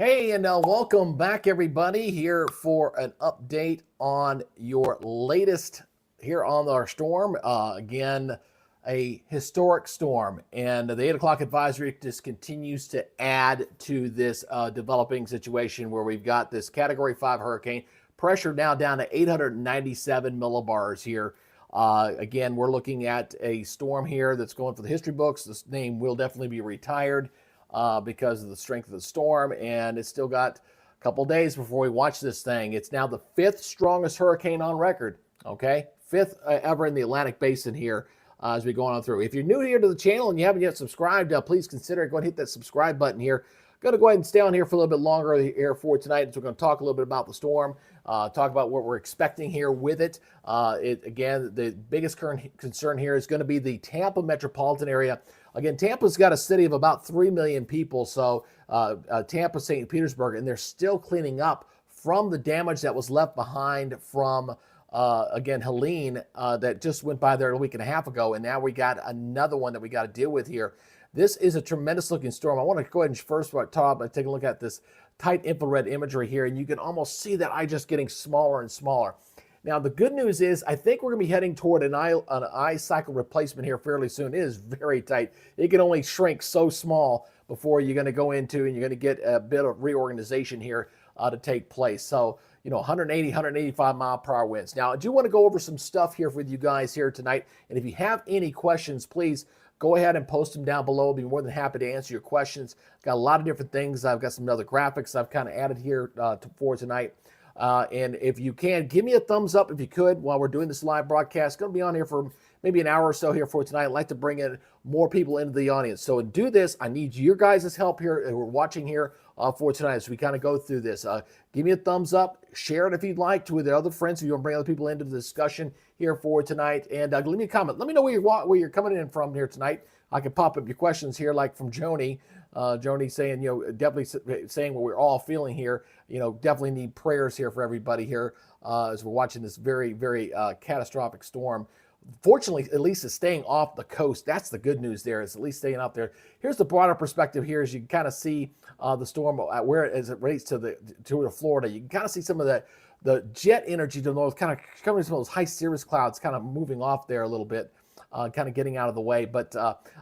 Hey, and welcome back, everybody, here for an update on your latest here on our storm. Again, a historic storm, and the 8 o'clock advisory just continues to add to this developing situation where we've got this Category 5 hurricane pressure now down to 897 millibars here. Again, we're looking at a storm here that's going for the history books. This name will definitely be retired because of the strength of the storm, and it's still got a couple days before we watch this thing. It's now the fifth strongest hurricane on record, okay? Fifth ever in the Atlantic Basin here as we go on through. If you're new here to the channel and you haven't yet subscribed, please consider it. Go ahead and hit that subscribe button here. Going to go ahead and stay on here for a little bit longer here for tonight. So we're going to talk a little bit about the storm, talk about what we're expecting here with it. Again, the biggest current concern here is going to be the Tampa metropolitan area. Again, Tampa's got a city of about 3 million people, so Tampa, St. Petersburg, and they're still cleaning up from the damage that was left behind from, again, Helene that just went by there a week and a half ago, and now we got another one that we got to deal with here. This is a tremendous looking storm. I want to go ahead and first take a look at this tight infrared imagery here, and you can almost see that eye just getting smaller and smaller. Now, the good news is I think we're going to be heading toward an eye cycle replacement here fairly soon. It is very tight. It can only shrink so small before you're going to go into and you're going to get a bit of reorganization here to take place. So, 180, 185 mile per hour winds. Now, I do want to go over some stuff here with you guys here tonight. And if you have any questions, please go ahead and post them down below. I'll be more than happy to answer your questions. Got a lot of different things. I've got some other graphics I've kind of added here for tonight. And if you can, give me a thumbs up if you could while we're doing this live broadcast. Going to be on here for maybe an hour or so here for tonight. I'd like to bring in more people into the audience. So to do this, I need your guys' help here. We're watching here for tonight as we kind of go through this. Give me a thumbs up. Share it if you'd like to with your other friends if you want to bring other people into the discussion here for tonight. And leave me a comment. Let me know where you're coming in from here tonight. I can pop up your questions here, like from Joni. Joni saying, definitely saying what we're all feeling here. Definitely need prayers here for everybody here as we're watching this very, very catastrophic storm. Fortunately, at least it's staying off the coast. That's the good news there, is at least staying out there. Here's the broader perspective here as you can kind of see the storm as it relates to Florida. You can kind of see some of the jet energy to the north, kind of coming some of those high cirrus clouds kind of moving off there a little bit. Kind of getting out of the way. But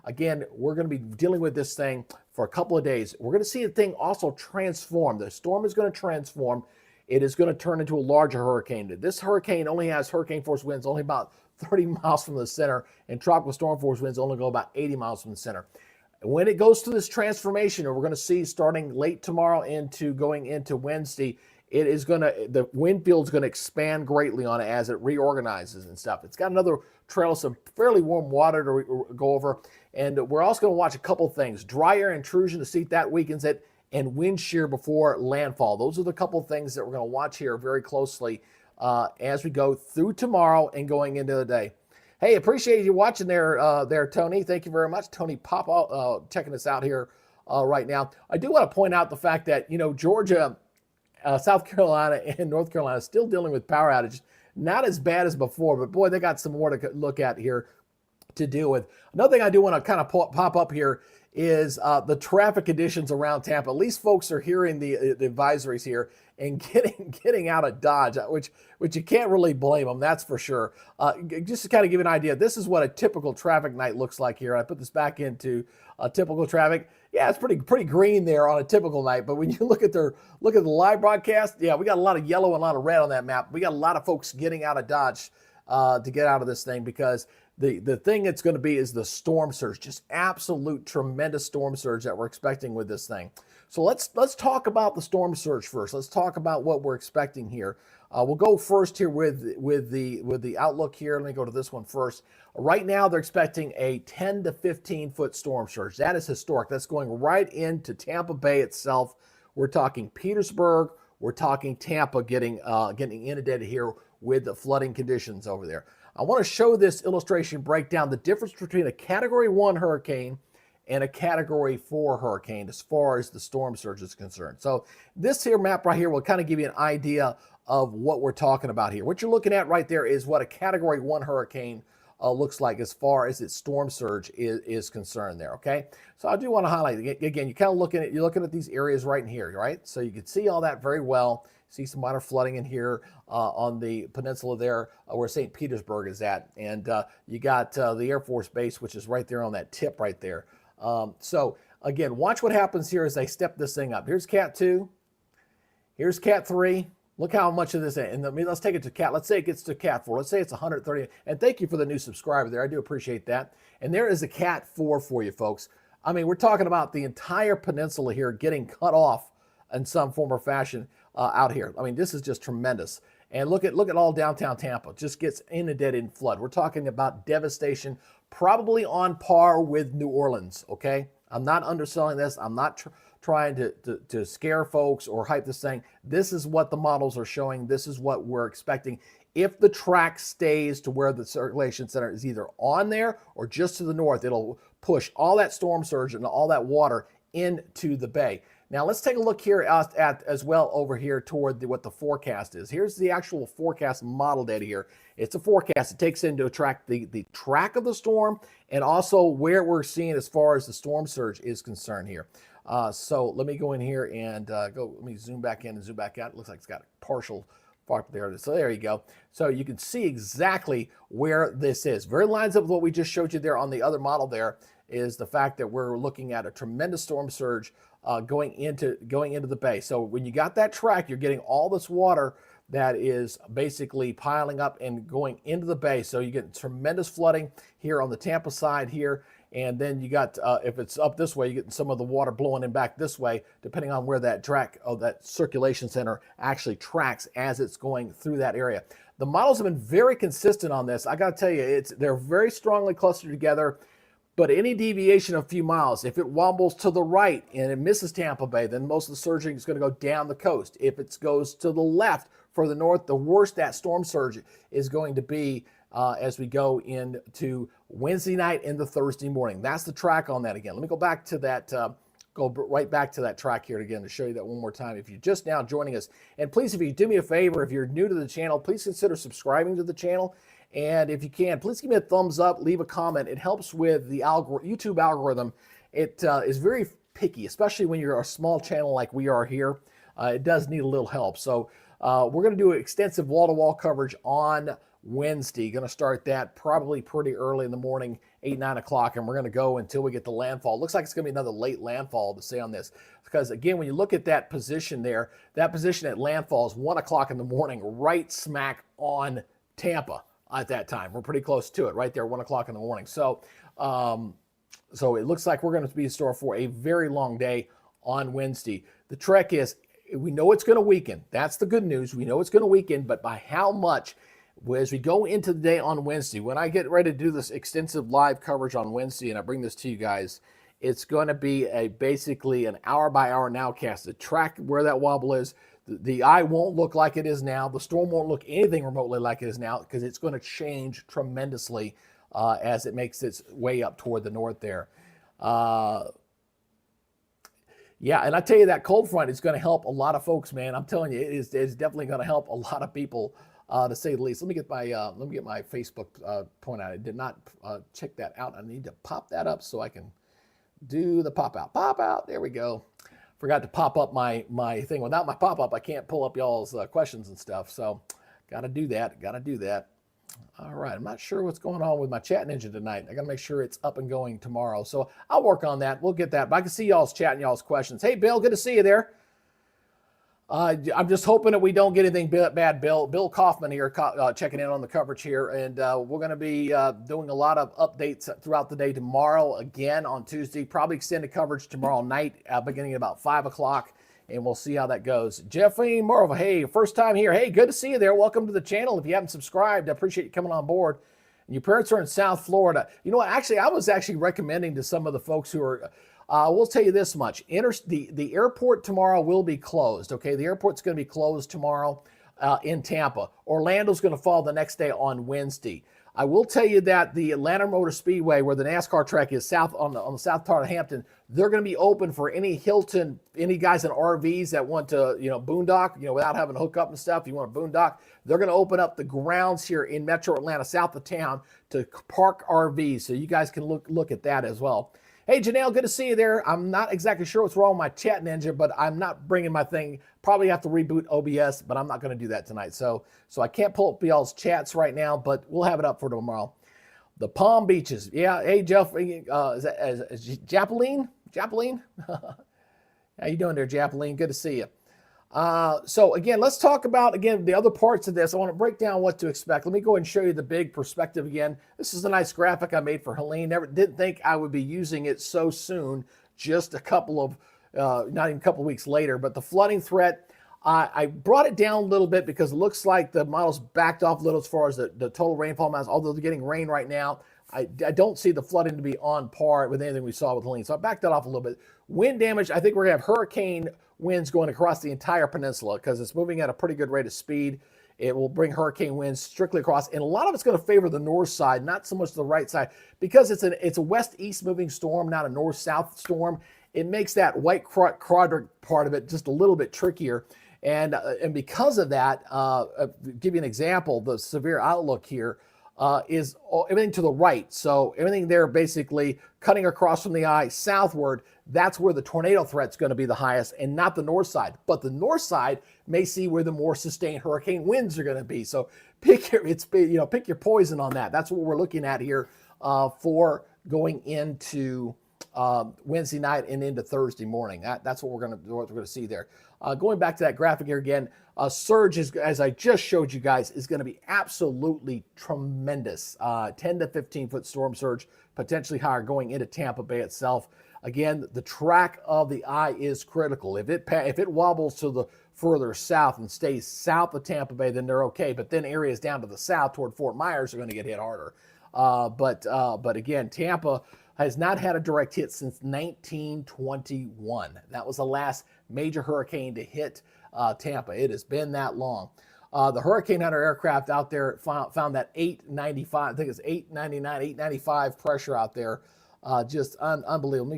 again, we're going to be dealing with this thing for a couple of days. We're going to see the thing also transform. The storm is going to transform. It is going to turn into a larger hurricane. This hurricane only has hurricane force winds only about 30 miles from the center, and tropical storm force winds only go about 80 miles from the center. When it goes through this transformation, and we're going to see starting late tomorrow going into Wednesday, the wind field is going to expand greatly on it as it reorganizes and stuff. It's got another trail of some fairly warm water to go over. And we're also going to watch a couple things. Dry air intrusion to see if that weakens it, and wind shear before landfall. Those are the couple things that we're going to watch here very closely as we go through tomorrow and going into the day. Hey, appreciate you watching there, Tony. Thank you very much. Tony Papa checking us out here right now. I do want to point out the fact that, Georgia, South Carolina, and North Carolina still dealing with power outages. Not as bad as before, but boy, they got some more to look at here to deal with. Another thing I do want to kind of pop up here is the traffic conditions around Tampa. At least folks are hearing the advisories here and getting out of Dodge, which you can't really blame them, that's for sure. Just to kind of give you an idea, this is what a typical traffic night looks like here. I put this back into typical traffic. Yeah, it's pretty green there on a typical night, but when you look at the live broadcast, yeah, we got a lot of yellow and a lot of red on that map. We got a lot of folks getting out of Dodge to get out of this thing because the thing it's going to be is the storm surge, just absolute tremendous storm surge that we're expecting with this thing. So let's talk about the storm surge first. Let's talk about what we're expecting here. We'll go first here with the outlook here. Let me go to this one first. Right now, they're expecting a 10 to 15 foot storm surge. That is historic. That's going right into Tampa Bay itself. We're talking Petersburg. We're talking Tampa getting inundated here with the flooding conditions over there. I want to show this illustration breakdown the difference between a Category 1 hurricane and a Category 4 hurricane as far as the storm surge is concerned. So this here map right here will kind of give you an idea of what we're talking about here. What you're looking at right there is what a Category 1 hurricane looks like as far as its storm surge is concerned there, okay? So I do want to highlight, again, you're looking at these areas right in here, right? So you can see all that very well. See some minor flooding in here on the peninsula there where St. Petersburg is at. And you got the Air Force Base, which is right there on that tip right there. So again, watch what happens here as they step this thing up. Here's Cat 2. Here's Cat 3. Look how much of this, and let's take it to Cat. Let's say it gets to Cat 4. Let's say it's 130. And thank you for the new subscriber there. I do appreciate that. And there is a Cat 4 for you folks. I mean, we're talking about the entire peninsula here getting cut off in some form or fashion out here. I mean, this is just tremendous. And look at all downtown Tampa. Just gets inundated in flood. We're talking about devastation, probably on par with New Orleans, okay? I'm not underselling this. I'm not trying to scare folks or hype this thing. This is what the models are showing. This is what we're expecting. If the track stays to where the circulation center is either on there or just to the north, it'll push all that storm surge and all that water into the bay. Now let's take a look here at as well over here toward what the forecast is. Here's the actual forecast model data here. It's a forecast. It takes into account the track of the storm and also where we're seeing as far as the storm surge is concerned here. So let me go in here and let me zoom back in and zoom back out. It looks like it's got a partial part there. So there you go. So you can see exactly where this is. Very lines up with what we just showed you there on the other model there is the fact that we're looking at a tremendous storm surge going into the bay. So when you got that track, you're getting all this water that is basically piling up and going into the bay. So you get tremendous flooding here on the Tampa side here. And then you got, if it's up this way, you're getting some of the water blowing in back this way, depending on where that track of that circulation center actually tracks as it's going through that area. The models have been very consistent on this. I got to tell you, they're very strongly clustered together. But any deviation of a few miles, if it wobbles to the right and it misses Tampa Bay, then most of the surging is going to go down the coast. If it goes to the left for the north, the worse that storm surge is going to be as we go into Wednesday night into Thursday morning. That's the track on that again. Let me go back to that, go right back to that track here again to show you that one more time. If you're just now joining us, and please, if you do me a favor, if you're new to the channel, please consider subscribing to the channel. And if you can, please give me a thumbs up, leave a comment. It helps with the YouTube algorithm. It is very picky, especially when you're a small channel like we are here. It does need a little help. So we're going to do extensive wall-to-wall coverage on Wednesday. Going to start that probably pretty early in the morning, 8, 9 o'clock, and we're going to go until we get the landfall. Looks like it's going to be another late landfall to say on this. Because, again, when you look at that position there, that position at landfall is 1 o'clock in the morning, right smack on Tampa. At that time, we're pretty close to it, right there, 1 o'clock in the morning. So, so it looks like we're going to be in store for a very long day on Wednesday. The trek is, we know it's going to weaken. That's the good news. We know it's going to weaken, but by how much? As we go into the day on Wednesday, when I get ready to do this extensive live coverage on Wednesday, and I bring this to you guys, it's going to be basically an hour-by-hour nowcast to track where that wobble is. The eye won't look like it is now. The storm won't look anything remotely like it is now because it's going to change tremendously as it makes its way up toward the north there. Yeah, and I tell you, that cold front is going to help a lot of folks, man. I'm telling you, it's definitely going to help a lot of people, to say the least. Let me get my Facebook point out. I did not check that out. I need to pop that up so I can do the pop out. Pop out. There we go. Forgot to pop up my thing. Without my pop-up, I can't pull up y'all's questions and stuff. So got to do that. All right. I'm not sure what's going on with my chat ninja tonight. I got to make sure it's up and going tomorrow. So I'll work on that. We'll get that. But I can see y'all's chat and y'all's questions. Hey, Bill, good to see you there. I'm just hoping that we don't get anything bad, Bill. Bill Kaufman here checking in on the coverage here. And we're going to be doing a lot of updates throughout the day tomorrow, again on Tuesday. Probably extended coverage tomorrow night, beginning at about 5 o'clock. And we'll see how that goes. Jeffrey Morova, hey, first time here. Hey, good to see you there. Welcome to the channel. If you haven't subscribed, I appreciate you coming on board. And your parents are in South Florida. You know what? Actually, I was actually recommending to some of the folks who are... we'll tell you this much. The airport tomorrow will be closed, okay? The airport's going to be closed tomorrow in Tampa. Orlando's going to fall the next day on Wednesday. I will tell you that the Atlanta Motor Speedway, where the NASCAR track is south on the south part of Hampton, they're going to be open for any Hilton, any guys in RVs that want to, boondock, without having to hook up and stuff. You want to boondock, they're going to open up the grounds here in Metro Atlanta, south of town, to park RVs. So you guys can look at that as well. Hey, Janelle, good to see you there. I'm not exactly sure what's wrong with my chatting engine, but I'm not bringing my thing. Probably have to reboot OBS, but I'm not going to do that tonight. So I can't pull up y'all's chats right now, but we'll have it up for tomorrow. The Palm Beaches. Yeah, hey, Jeff, is Japeline? Japeline? How you doing there, Japeline? Good to see you. So again, let's talk about, the other parts of this. I want to break down what to expect. Let me go and show you the big perspective again. This is a nice graphic I made for Helene. Didn't think I would be using it so soon, just a couple of, not even a couple of weeks later, but the flooding threat, I brought it down a little bit because it looks like the model's backed off a little as far as the total rainfall amounts, although they're getting rain right now. I don't see the flooding to be on par with anything we saw with Helene. So I backed that off a little bit. Wind damage, I think we're going to have hurricane winds going across the entire peninsula because it's moving at a pretty good rate of speed. It will bring hurricane winds strictly across, and a lot of it's going to favor the north side, not so much the right side, because it's a west-east moving storm, not a north-south storm. It makes that white quadrant part of it just a little bit trickier. And because of that, give you an example, the severe outlook here is everything to the right. So everything there basically cutting across from the eye southward, that's where the tornado threat's going to be the highest, and not the north side. But the north side may see where the more sustained hurricane winds are going to be. So pick your poison on that. That's what we're looking at here for going into Wednesday night and into Thursday morning. That's what we're going to see there. Going back to that graphic here again, surge, as I just showed you guys, is going to be absolutely tremendous. 10 to 15 foot storm surge, potentially higher going into Tampa Bay itself. Again, the track of the eye is critical. If it wobbles to the further south and stays south of Tampa Bay, then they're okay. But then areas down to the south toward Fort Myers are going to get hit harder. But again, Tampa has not had a direct hit since 1921. That was the last major hurricane to hit Tampa. It has been that long. The Hurricane Hunter aircraft out there found that 895, I think it's 899, 895 pressure out there. Just unbelievable. Let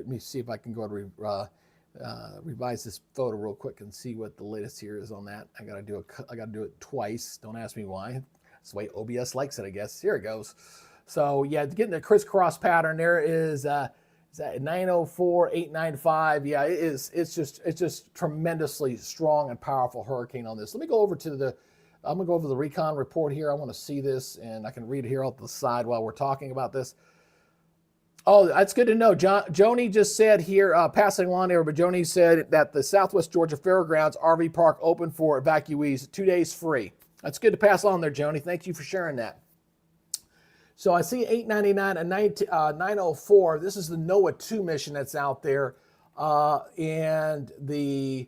me see if I can go and revise this photo real quick and see what the latest here is on that. I gotta do it twice. Don't ask me why. That's the way OBS likes it, I guess. Here it goes. So yeah, getting the crisscross pattern there is that 904, 895. Yeah, it's just tremendously strong and powerful hurricane on this. Let me go over to I'm gonna go over the recon report here. I want to see this, and I can read it here off the side while we're talking about this. Oh, that's good to know. Joni just said here, passing along there, but Joni said that the Southwest Georgia Fairgrounds RV Park open for evacuees, 2 days free. That's good to pass on there, Joni. Thank you for sharing that. So I see 899 and 904. This is the NOAA 2 mission that's out there. And the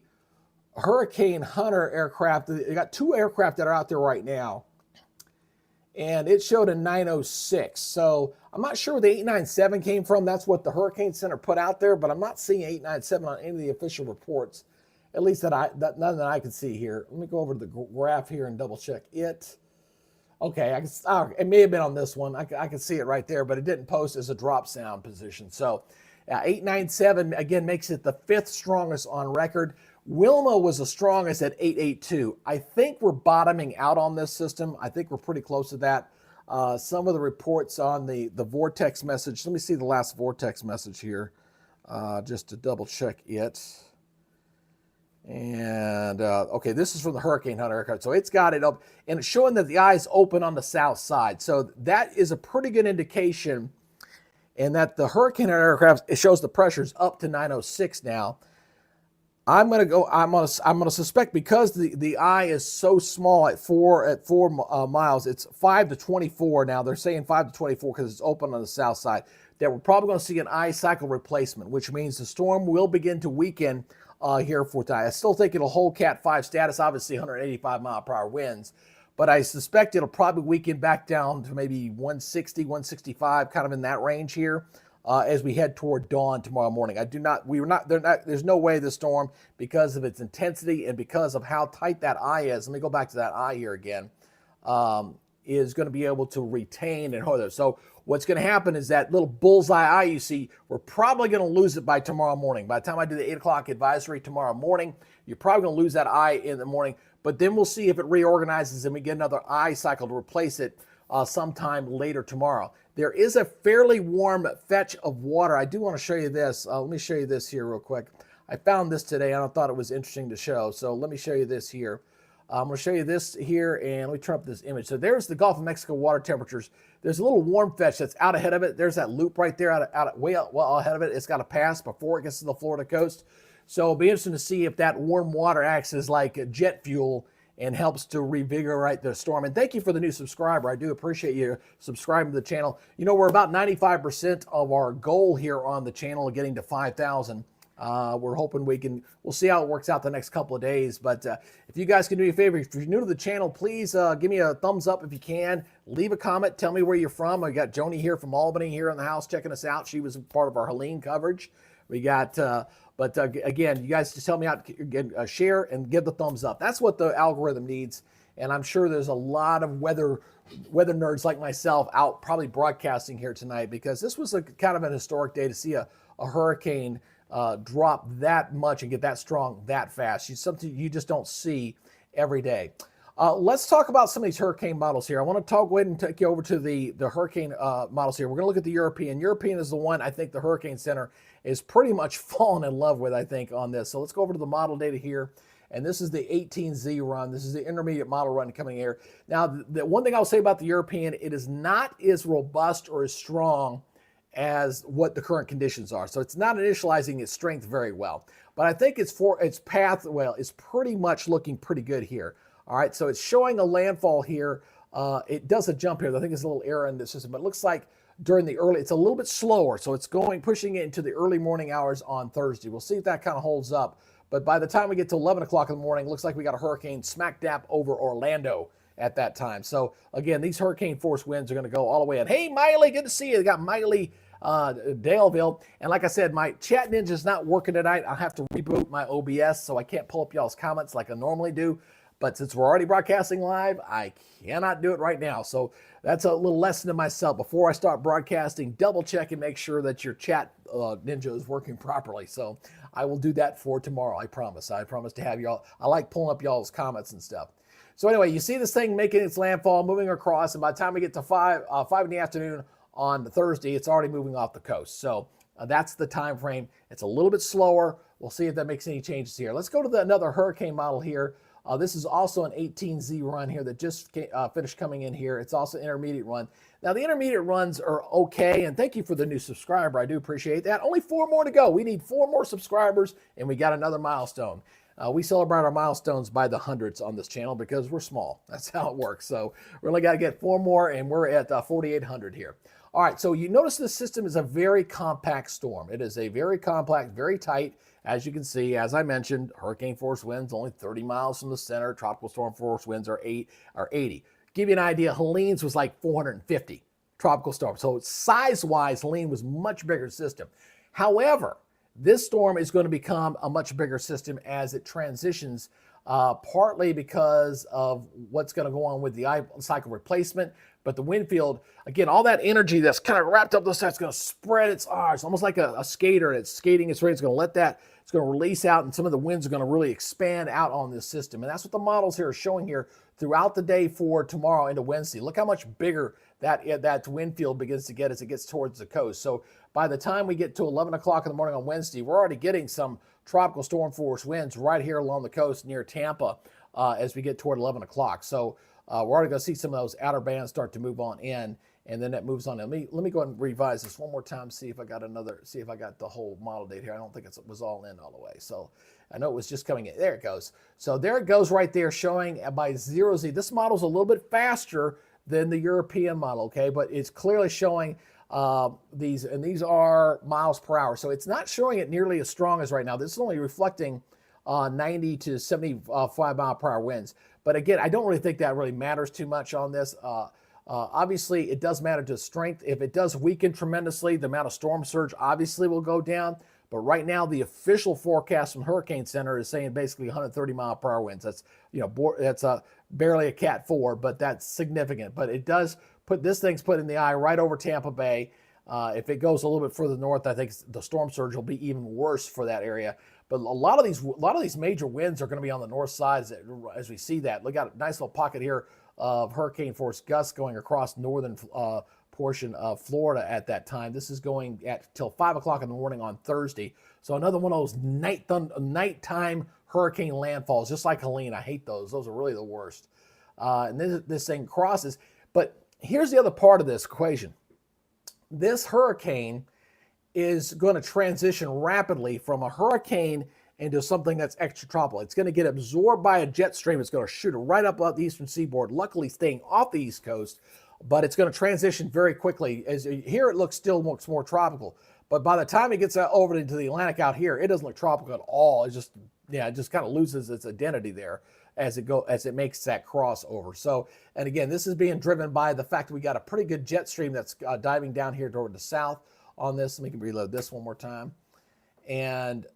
Hurricane Hunter aircraft, they got 2 aircraft that are out there right now. And it showed a 906. So I'm not sure where the 897 came from. That's what the Hurricane Center put out there, but I'm not seeing 897 on any of the official reports, at least none that I can see here. Let me go over to the graph here and double check it. Okay, it may have been on this one. I can see it right there, but it didn't post as a drop sound position. So 897, again, makes it the 5th strongest on record. Wilma was the strongest at 882. I think we're bottoming out on this system. I think we're pretty close to that. Some of the reports on the vortex message. Let me see the last vortex message here, just to double check it. And okay, this is from the Hurricane Hunter aircraft. So it's got it up, and it's showing that the eye is open on the south side. So that is a pretty good indication, and that the Hurricane Hunter aircraft, it shows the pressure's up to 906 now. I'm gonna suspect, because the eye is so small at 4 miles, it's 5 to 24 now. They're saying 5 to 24 because it's open on the south side. That we're probably going to see an eye cycle replacement, which means the storm will begin to weaken here for tonight. I still think it'll hold Cat 5 status, obviously 185 mile per hour winds, but I suspect it'll probably weaken back down to maybe 160, 165, kind of in that range here. As we head toward dawn tomorrow morning. There's no way the storm, because of its intensity and because of how tight that eye is. Let me go back to that eye here again. is going to be able to retain and hold it. So what's going to happen is that little bullseye eye you see, we're probably going to lose it by tomorrow morning. By the time I do the 8 o'clock advisory tomorrow morning, you're probably going to lose that eye in the morning. But then we'll see if it reorganizes and we get another eye cycle to replace it sometime later tomorrow. There is a fairly warm fetch of water. I do want to show you this. Let me show you this here real quick. I found this today and I thought it was interesting to show. So let me show you this here. I'm going to show you this here, and let me turn up this image. So there's the Gulf of Mexico water temperatures. There's a little warm fetch that's out ahead of it. There's that loop right there way well ahead of it. It's got to pass before it gets to the Florida coast. So it'll be interesting to see if that warm water acts as like jet fuel and helps to revigorate the storm. And thank you for the new subscriber. I do appreciate you subscribing to the channel. You know, we're about 95% of our goal here on the channel of getting to 5,000. We're hoping we'll see how it works out the next couple of days. But if you guys can do me a favor, if you're new to the channel, please give me a thumbs up if you can. Leave a comment. Tell me where you're from. I got Joni here from Albany here in the house checking us out. She was part of our Helene coverage. We got, again, you guys just tell me out, share and give the thumbs up. That's what the algorithm needs. And I'm sure there's a lot of weather nerds like myself out probably broadcasting here tonight, because this was a kind of an historic day to see a hurricane drop that much and get that strong that fast. It's something you just don't see every day. Let's talk about some of these hurricane models here. I want to go ahead and take you over to the hurricane models here. We're going to look at the European. European is the one I think the Hurricane Center is pretty much fallen in love with, I think, on this. So let's go over to the model data here. And this is the 18Z run. This is the intermediate model run coming here. Now, the one thing I'll say about the European, it is not as robust or as strong as what the current conditions are. So it's not initializing its strength very well. But I think its path, well, is pretty much looking pretty good here. All right, so it's showing a landfall here. It does a jump here. I think there's a little error in the system, but it looks like during the early, it's a little bit slower. So it's pushing it into the early morning hours on Thursday. We'll see if that kind of holds up. But by the time we get to 11 o'clock in the morning, it looks like we got a hurricane smack dab over Orlando at that time. So again, these hurricane force winds are going to go all the way in. Hey, Miley, good to see you. They got Miley Daleville. And like I said, my chat ninja is not working tonight. I'll have to reboot my OBS, so I can't pull up y'all's comments like I normally do. But since we're already broadcasting live, I cannot do it right now. So that's a little lesson to myself. Before I start broadcasting, double check and make sure that your chat ninja is working properly. So I will do that for tomorrow. I promise. I promise to have y'all. I like pulling up y'all's comments and stuff. So anyway, you see this thing making its landfall, moving across, and by the time we get to 5 in the afternoon on Thursday, it's already moving off the coast. So that's the time frame. It's a little bit slower. We'll see if that makes any changes here. Let's go to another hurricane model here. This is also an 18Z run here that just finished coming in here. It's also an intermediate run. Now, the intermediate runs are okay, and thank you for the new subscriber. I do appreciate that. Only 4 more to go. We need 4 more subscribers, and we got another milestone. We celebrate our milestones by the hundreds on this channel because we're small. That's how it works. So we only got to get 4 more, and we're at 4,800 here. All right, so you notice the system is a very compact storm. It is a very compact, very tight. As you can see, as I mentioned, hurricane force winds only 30 miles from the center. Tropical storm force winds are 80. Give you an idea, Helene's was like 450 tropical storm. So size-wise, Helene was much bigger system. However, this storm is going to become a much bigger system as it transitions, partly because of what's going to go on with the eye cycle replacement. But the wind field, again, all that energy that's kind of wrapped up those sides is going to spread its arms, almost like a skater that's skating its way. It's going to let that, it's going to release out, and some of the winds are going to really expand out on this system. And that's what the models here are showing here throughout the day for tomorrow into Wednesday. Look how much bigger that wind field begins to get as it gets towards the coast. So by the time we get to 11 o'clock in the morning on Wednesday, we're already getting some tropical storm force winds right here along the coast near Tampa as we get toward 11 o'clock. So we're already going to see some of those outer bands start to move on in, and then that moves on. Let me go ahead and revise this one more time, see if I got the whole model date here. I don't think it was all in all the way. So I know it was just coming in. There it goes. So there it goes right there, showing by 0Z. This model's a little bit faster than the European model, okay? But it's clearly showing these are miles per hour. So it's not showing it nearly as strong as right now. This is only reflecting 90 to 75 mile per hour winds. But again, I don't really think that really matters too much on this. Obviously, it does matter to strength. If it does weaken tremendously, the amount of storm surge obviously will go down. But right now, the official forecast from Hurricane Center is saying basically 130-mile-per-hour winds. That's, that's barely a Cat 4, but that's significant. But it does put, this thing's put in the eye right over Tampa Bay. If it goes a little bit further north, I think the storm surge will be even worse for that area. But a lot of these major winds are going to be on the north side as we see that. Look at a nice little pocket here of hurricane force gusts going across northern portion of Florida at that time. This is going at till 5 o'clock in the morning on Thursday. So another one of those nighttime hurricane landfalls, just like Helene. I hate those. Those are really the worst. And this thing crosses. But here's the other part of this equation. This hurricane is going to transition rapidly from a hurricane into something that's extratropical. It's going to get absorbed by a jet stream. It's going to shoot it right up the eastern seaboard, luckily staying off the East Coast, but it's going to transition very quickly. Here it still looks more tropical, but by the time it gets over into the Atlantic out here, it doesn't look tropical at all. It just kind of loses its identity there as it makes that crossover. So, and again, this is being driven by the fact that we got a pretty good jet stream that's diving down here toward the south on this. Let me reload this one more time. And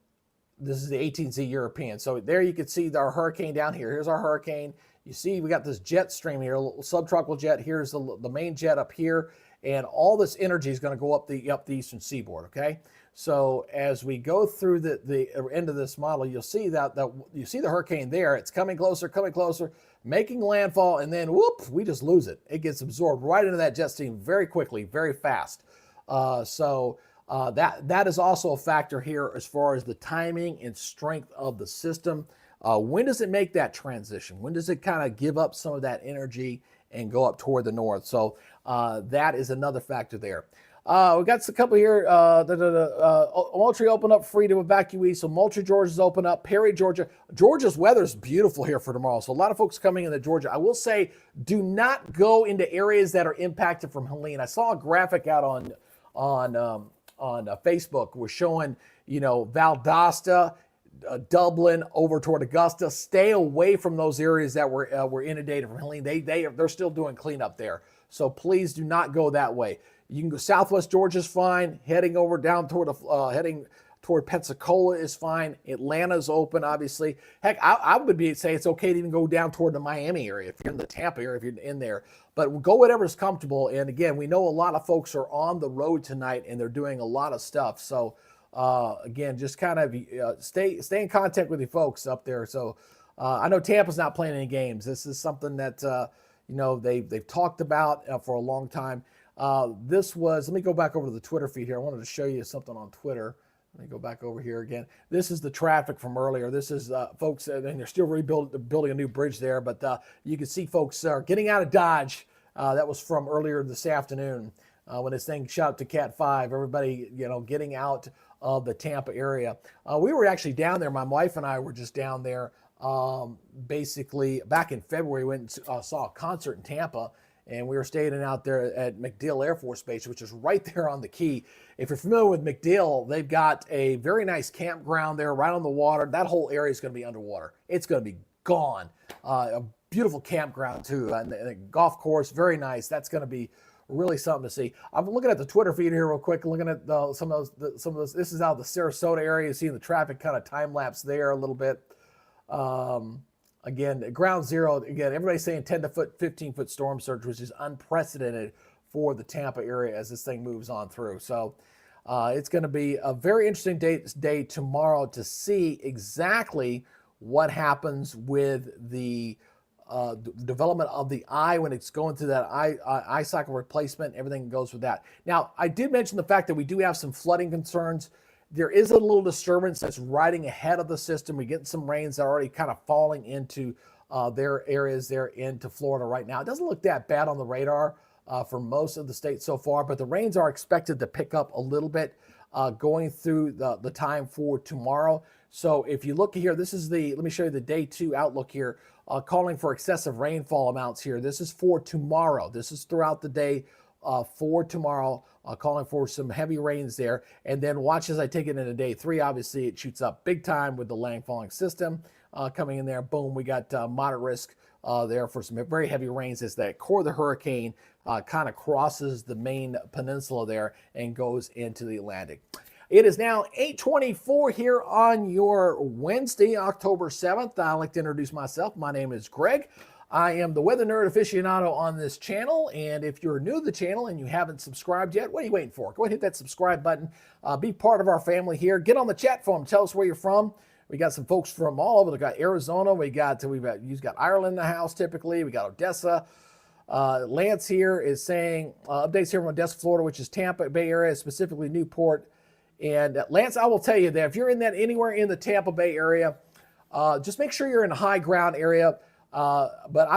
this is the 18Z European. So there you can see our hurricane down here. Here's our hurricane. You see we got this jet stream here, a little subtropical jet. Here's the main jet up here. And all this energy is going to go up the eastern seaboard, okay? So as we go through the end of this model, you'll see that you see the hurricane there. It's coming closer, making landfall, and then whoop, we just lose it. It gets absorbed right into that jet stream very quickly, very fast. That is also a factor here as far as the timing and strength of the system. When does it make that transition? When does it kind of give up some of that energy and go up toward the north? So that is another factor there. We got a couple here. Moultrie open up free to evacuees. So Moultrie, Georgia's open up. Perry, Georgia. Georgia's weather is beautiful here for tomorrow. So a lot of folks coming into Georgia. I will say, do not go into areas that are impacted from Helene. I saw a graphic out on Facebook was showing, Valdosta, Dublin over toward Augusta. Stay away from those areas that were inundated from Helene. They're still doing cleanup there. So please do not go that way. You can go southwest Georgia's fine. Heading over down heading toward Pensacola is fine. Atlanta's open, obviously. Heck, I would say it's okay to even go down toward the Miami area if you're in the Tampa area, if you're in there. But go whatever's comfortable. And again, we know a lot of folks are on the road tonight and they're doing a lot of stuff. So again, just kind of stay in contact with your folks up there. So I know Tampa's not playing any games. This is something that they've talked about for a long time. Let me go back over to the Twitter feed here. I wanted to show you something on Twitter. Let me go back over here again. This is the traffic from earlier. This is folks, and they're still building a new bridge there, but you can see folks are getting out of Dodge. That was from earlier this afternoon when this thing shot up to Cat 5. Everybody, getting out of the Tampa area. We were actually down there. My wife and I were just down there basically back in February. We went and saw a concert in Tampa. And we were staying out there at MacDill Air Force Base, which is right there on the key. If you're familiar with MacDill, they've got a very nice campground there right on the water. That whole area is going to be underwater. It's going to be gone. A beautiful campground, too. And a golf course, very nice. That's going to be really something to see. I'm looking at the Twitter feed here real quick, looking at some of those. This is out of the Sarasota area. Seeing the traffic kind of time lapse there a little bit. Again, ground zero, again, everybody's saying 10 to 15-foot storm surge, which is unprecedented for the Tampa area as this thing moves on through. So it's going to be a very interesting day tomorrow to see exactly what happens with the development of the eye when it's going through that eye cycle replacement. Everything goes with that. Now, I did mention the fact that we do have some flooding concerns. There is a little disturbance that's riding ahead of the system. We're getting some rains that are already kind of falling into their areas there into Florida right now. It doesn't look that bad on the radar for most of the states so far, but the rains are expected to pick up a little bit going through the time for tomorrow. So if you look here, let me show you the day 2 outlook here, calling for excessive rainfall amounts here. This is for tomorrow. This is throughout the day for tomorrow. Calling for some heavy rains there. And then watch as I take it into day 3. Obviously, it shoots up big time with the landfalling system coming in there. Boom, we got moderate risk there for some very heavy rains as that core of the hurricane kind of crosses the main peninsula there and goes into the Atlantic. It is now 8:24 here on your Wednesday, October 7th. I'd like to introduce myself. My name is Greg. I am the Weather Nerd Aficionado on this channel, and if you're new to the channel and you haven't subscribed yet, what are you waiting for? Go ahead and hit that subscribe button. Be part of our family here. Get on the chat forum. Tell us where you're from. We got some folks from all over. We got Arizona. We've got Ireland in the house typically. We got Odessa. Lance here is saying updates here from Odessa, Florida, which is Tampa Bay area, specifically Newport. And Lance, I will tell you that if you're anywhere in the Tampa Bay area, just make sure you're in a high ground area. But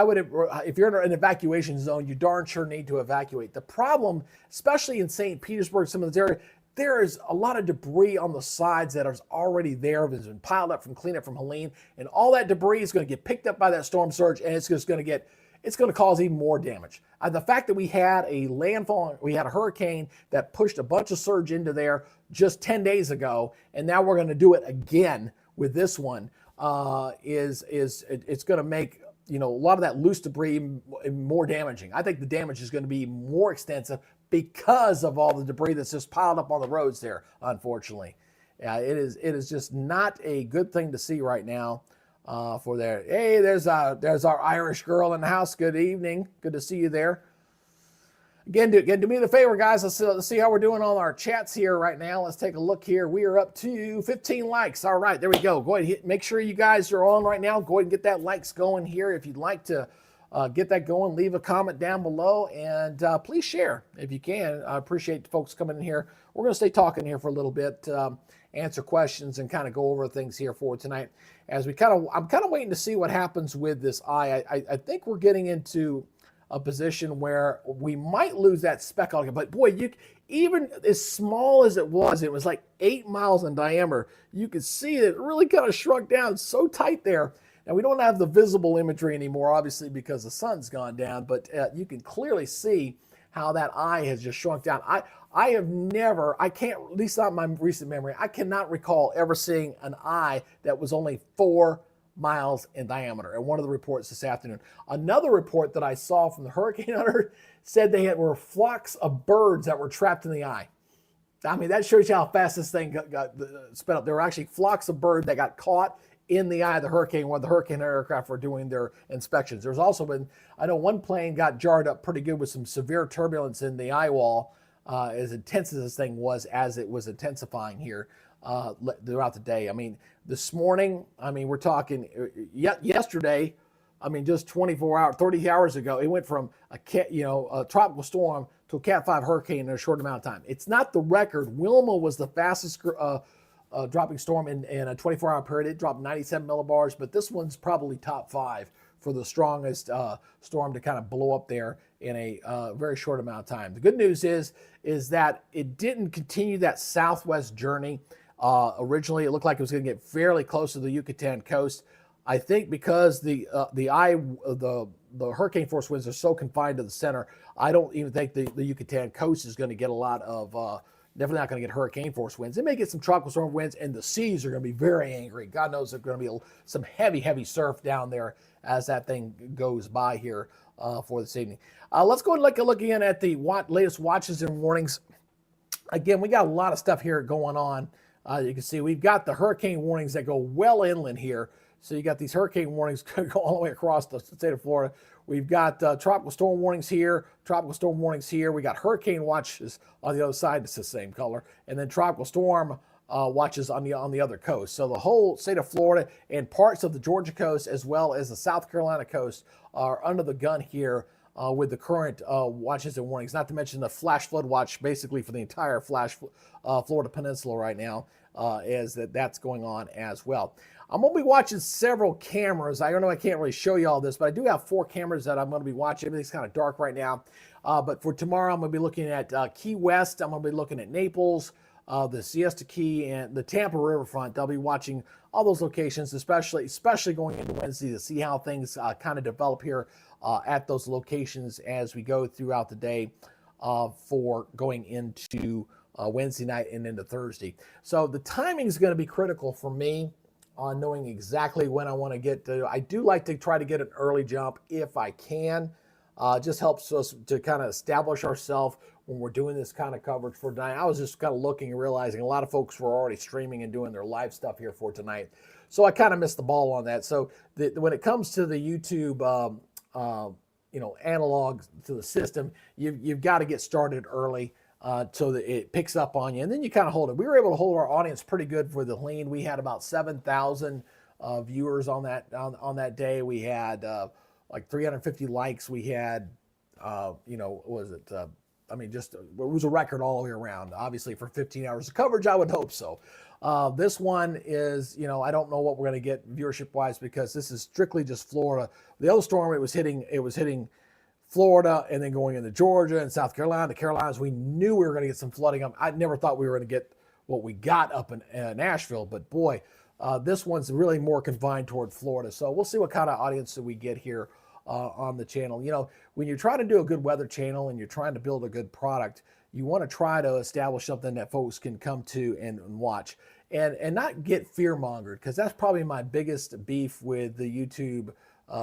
if you're in an evacuation zone, you darn sure need to evacuate. The problem, especially in St. Petersburg, some of this area, there is a lot of debris on the sides that is already there. It's been piled up from cleanup from Helene, and all that debris is going to get picked up by that storm surge, and it's going to cause even more damage. The fact that we had a landfall, we had a hurricane that pushed a bunch of surge into there just 10 days ago, and now we're going to do it again with this one, it's going to make a lot of that loose debris more damaging. I think the damage is going to be more extensive because of all the debris that's just piled up on the roads there, unfortunately. Yeah, it is just not a good thing to see right now. For there. Hey, there's our Irish girl in the house. Good evening. Good to see you there. Again, do me the favor, guys. Let's see how we're doing on our chats here right now. Let's take a look here. We are up to 15 likes. All right, there we go. Go ahead and make sure you guys are on right now. Go ahead and get that likes going here. If you'd like to get that going, leave a comment down below, and please share if you can. I appreciate the folks coming in here. We're going to stay talking here for a little bit, answer questions, and kind of go over things here for tonight. As I'm kind of waiting to see what happens with this eye. I think we're getting into a position where we might lose that speck on it. But boy, even as small as it was like 8 miles in diameter. You could see it really kind of shrunk down so tight there. Now, we don't have the visible imagery anymore, obviously, because the sun's gone down, but you can clearly see how that eye has just shrunk down. I can't, at least not in my recent memory, I cannot recall ever seeing an eye that was only 4 miles in diameter. And one of the reports this afternoon. Another report that I saw from the Hurricane Hunter said were flocks of birds that were trapped in the eye. I mean, that shows you how fast this thing got sped up. There were actually flocks of birds that got caught in the eye of the hurricane when the Hurricane aircraft were doing their inspections. There's also been, I know one plane got jarred up pretty good with some severe turbulence in the eye wall, as intense as this thing was as it was intensifying here throughout the day. I mean, this morning, we're talking yesterday, just 24 hours, 30 hours ago, it went from a tropical storm to a Cat 5 hurricane in a short amount of time. It's not the record. Wilma was the fastest dropping storm in a 24-hour period. It dropped 97 millibars, but this one's probably top 5 for the strongest storm to kind of blow up there in a very short amount of time. The good news is that it didn't continue that southwest journey. Originally, it looked like it was going to get fairly close to the Yucatan coast. I think because the hurricane force winds are so confined to the center, I don't even think the Yucatan coast is going to get a lot of, definitely not going to get hurricane force winds. It may get some tropical storm winds, and the seas are going to be very angry. God knows there's going to be some heavy surf down there as that thing goes by here for this evening. Let's go and take a look again at the latest watches and warnings. Again, we got a lot of stuff here going on. You can see we've got the hurricane warnings that go well inland here. So you got these hurricane warnings go all the way across the state of Florida. We've got tropical storm warnings here, tropical storm warnings here. We got hurricane watches on the other side. It's the same color. And then tropical storm watches on the other coast. So the whole state of Florida and parts of the Georgia coast as well as the South Carolina coast are under the gun here with the current watches and warnings, not to mention the flash flood watch basically for the entire Florida peninsula right now, that's going on as well. I'm going to be watching several cameras. I don't know, I can't really show you all this, but I do have 4 cameras that I'm going to be watching. Everything's kind of dark right now. But for tomorrow, I'm going to be looking at Key West. I'm going to be looking at Naples, the Siesta Key, and the Tampa riverfront. I'll be watching all those locations, especially going into Wednesday to see how things kind of develop here at those locations as we go throughout the day for going into Wednesday night and into Thursday. So the timing is going to be critical for me on knowing exactly when I want to get to. I do like to try to get an early jump if I can. Just helps us to kind of establish ourselves when we're doing this kind of coverage for tonight. I was just kind of looking and realizing a lot of folks were already streaming and doing their live stuff here for tonight. So I kind of missed the ball on that. So when it comes to the YouTube, analog to the system, you've got to get started early. So that it picks up on you, and then you kind of hold it. We were able to hold our audience pretty good for the lean. We had about 7,000 viewers on that day. We had like 350 likes. We had, it was a record all the way around. Obviously, for 15 hours of coverage, I would hope so. This one is, I don't know what we're going to get viewership wise because this is strictly just Florida. The other storm, it was hitting Florida and then going into Georgia and South Carolina, the Carolinas. We knew we were going to get some flooding up. I never thought we were going to get what we got up in Nashville, but boy, this one's really more confined toward Florida. So we'll see what kind of audience that we get here on the channel. When you're trying to do a good weather channel and you're trying to build a good product, you want to try to establish something that folks can come to and watch and not get fear-mongered, because that's probably my biggest beef with the YouTube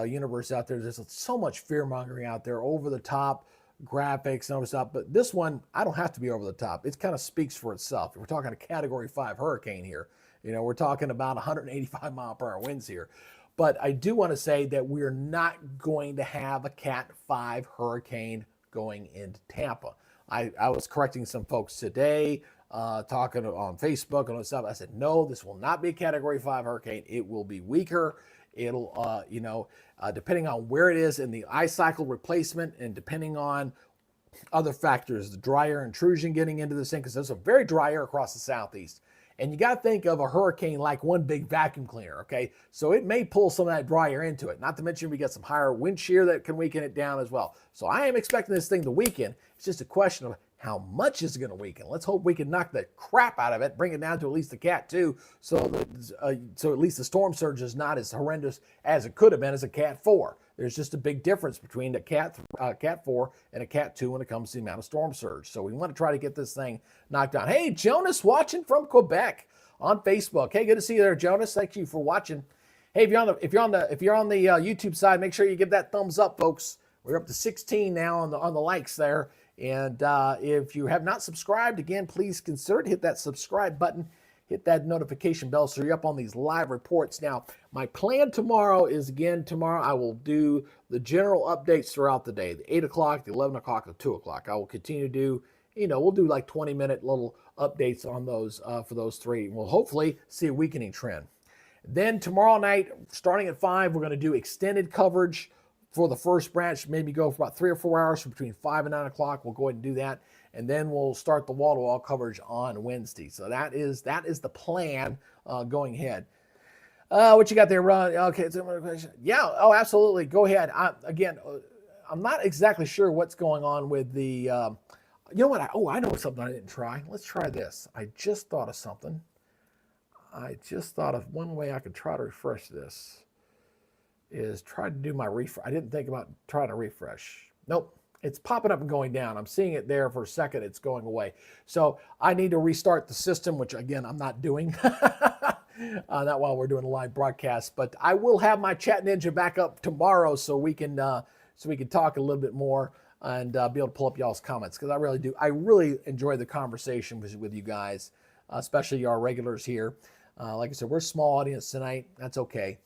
universe out there. There's so much fear-mongering out there, over-the-top graphics and all this stuff. But this one, I don't have to be over the top. It kind of speaks for itself. We're talking a Category 5 hurricane here. We're talking about 185 mile per hour winds here. But I do want to say that we're not going to have a Cat 5 hurricane going into Tampa. I was correcting some folks today, talking on Facebook and all stuff. I said, no, this will not be a Category 5 hurricane. It will be weaker. It'll, depending on where it is in the ice cycle replacement and depending on other factors, the dry air intrusion getting into this thing, because there's a very dry air across the southeast. And you got to think of a hurricane like one big vacuum cleaner, okay? So it may pull some of that dry air into it. Not to mention we get some higher wind shear that can weaken it down as well. So I am expecting this thing to weaken. It's just a question of how much is it going to weaken. Let's hope we can knock the crap out of it, bring it down to at least the Cat 2, so at least the storm surge is not as horrendous as it could have been as a Cat 4. There's just a big difference between a Cat 4 and a Cat 2 when it comes to the amount of storm surge. So we want to try to get this thing knocked down. Hey, Jonas watching from Quebec on Facebook. Hey, good to see you there, Jonas. Thank you for watching. Hey, if you're on the YouTube side, make sure you give that thumbs up, folks. We're up to 16 now on the likes there. And if you have not subscribed, again, please consider it. Hit that subscribe button. Hit that notification bell so you're up on these live reports. Now, my plan tomorrow is, again, tomorrow I will do the general updates throughout the day, the 8 o'clock, the 11 o'clock, the 2 o'clock. I will continue to do, we'll do like 20-minute little updates on those for those three. We'll hopefully see a weakening trend. Then tomorrow night, starting at 5, we're going to do extended coverage for the first branch, maybe go for about 3 or 4 hours from between 5 and 9 o'clock. We'll go ahead and do that. And then we'll start the wall-to-wall coverage on Wednesday. So that is the plan going ahead. What you got there, Ron? Okay, yeah, oh, absolutely. Go ahead. I'm not exactly sure what's going on with the, you know what? I know something I didn't try. Let's try this. I just thought of something. I just thought of one way I could try to refresh this is try to do my refresh. I didn't think about trying to refresh. Nope. It's popping up and going down. I'm seeing it there for a second. It's going away. So I need to restart the system, which again, I'm not doing. Not while we're doing a live broadcast, but I will have my Chat Ninja back up tomorrow so we can talk a little bit more and be able to pull up y'all's comments, because I really do. I really enjoy the conversation with you guys, especially our regulars here. Like I said, we're a small audience tonight. That's okay.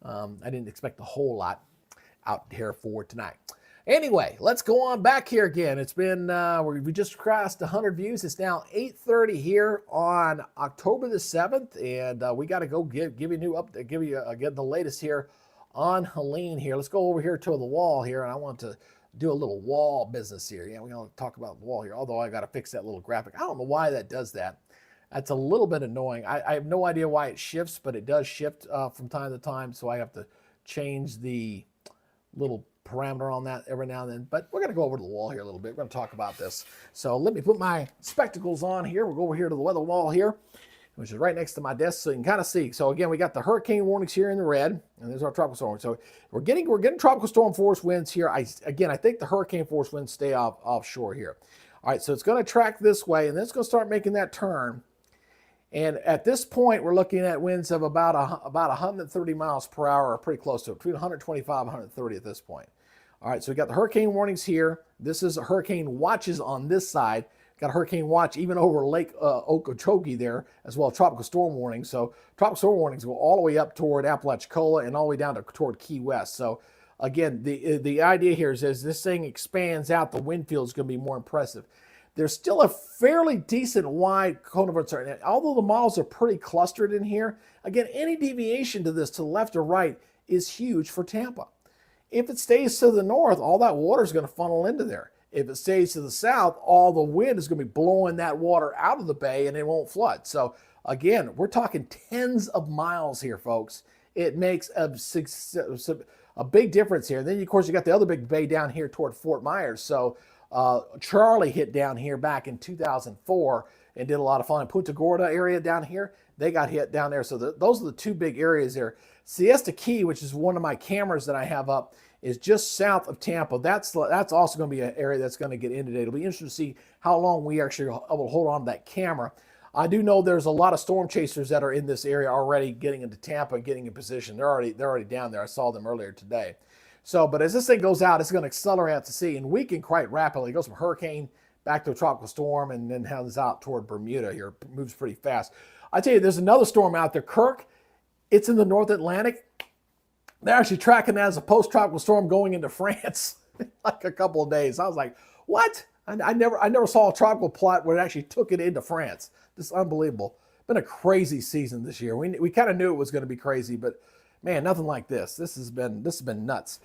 I didn't expect a whole lot out here for tonight. Anyway, let's go on back here again. It's been, we just crossed 100 views. It's now 8:30 here on October the 7th, and we got to go give you a new update, give you again the latest here on Helene here. Let's go over here to the wall here, and I want to do a little wall business here. Yeah, we're going to talk about the wall here, although I got to fix that little graphic. I don't know why that does that. That's a little bit annoying. I have no idea why it shifts, but it does shift from time to time, so I have to change the little parameter on that every now and then. But we're going to go over to the wall here a little bit. We're going to talk about this. So let me put my spectacles on here. We'll go over here to the weather wall here, which is right next to my desk, so you can kind of see. So again, we got the hurricane warnings here in the red, and there's our tropical storm. So we're getting tropical storm force winds here. I think the hurricane force winds stay offshore here. All right, so it's going to track this way, and then it's going to start making that turn. And at this point, we're looking at winds of about 130 miles per hour, or pretty close to it, between 125 and 130 at this point. All right, so we got the hurricane warnings here. This is hurricane watches on this side. Got a hurricane watch even over Lake Okeechobee there, as well as tropical storm warnings. So tropical storm warnings go all the way up toward Apalachicola and all the way down toward Key West. So again, the idea here is as this thing expands out, the wind field is going to be more impressive. There's still a fairly decent wide cone of uncertainty. Although the models are pretty clustered in here, again, any deviation to this to the left or right is huge for Tampa. If it stays to the north, all that water is going to funnel into there. If it stays to the south, all the wind is going to be blowing that water out of the bay and it won't flood. So again, we're talking tens of miles here, folks. It makes a big difference here. Then, of course, you got the other big bay down here toward Fort Myers. So Charlie hit down here back in 2004 and did a lot of fun. Punta Gorda area down here, they got hit down there. So those are the two big areas there. Siesta Key, which is one of my cameras that I have up, is just south of Tampa. That's also going to be an area that's going to get inundated. It'll be interesting to see how long we actually are able to hold on to that camera. I do know there's a lot of storm chasers that are in this area already getting into Tampa and getting in position. They're already down there. I saw them earlier today. So, but as this thing goes out, it's going to accelerate out to sea and weaken quite rapidly. It goes from hurricane back to a tropical storm and then heads out toward Bermuda here. It moves pretty fast. I tell you, there's another storm out there, Kirk. It's in the North Atlantic. They're actually tracking that as a post-tropical storm going into France like a couple of days. I was like, what? I never saw a tropical plot where it actually took it into France. This is unbelievable. Been a crazy season this year. We kind of knew it was going to be crazy, but man, nothing like this. This has been nuts.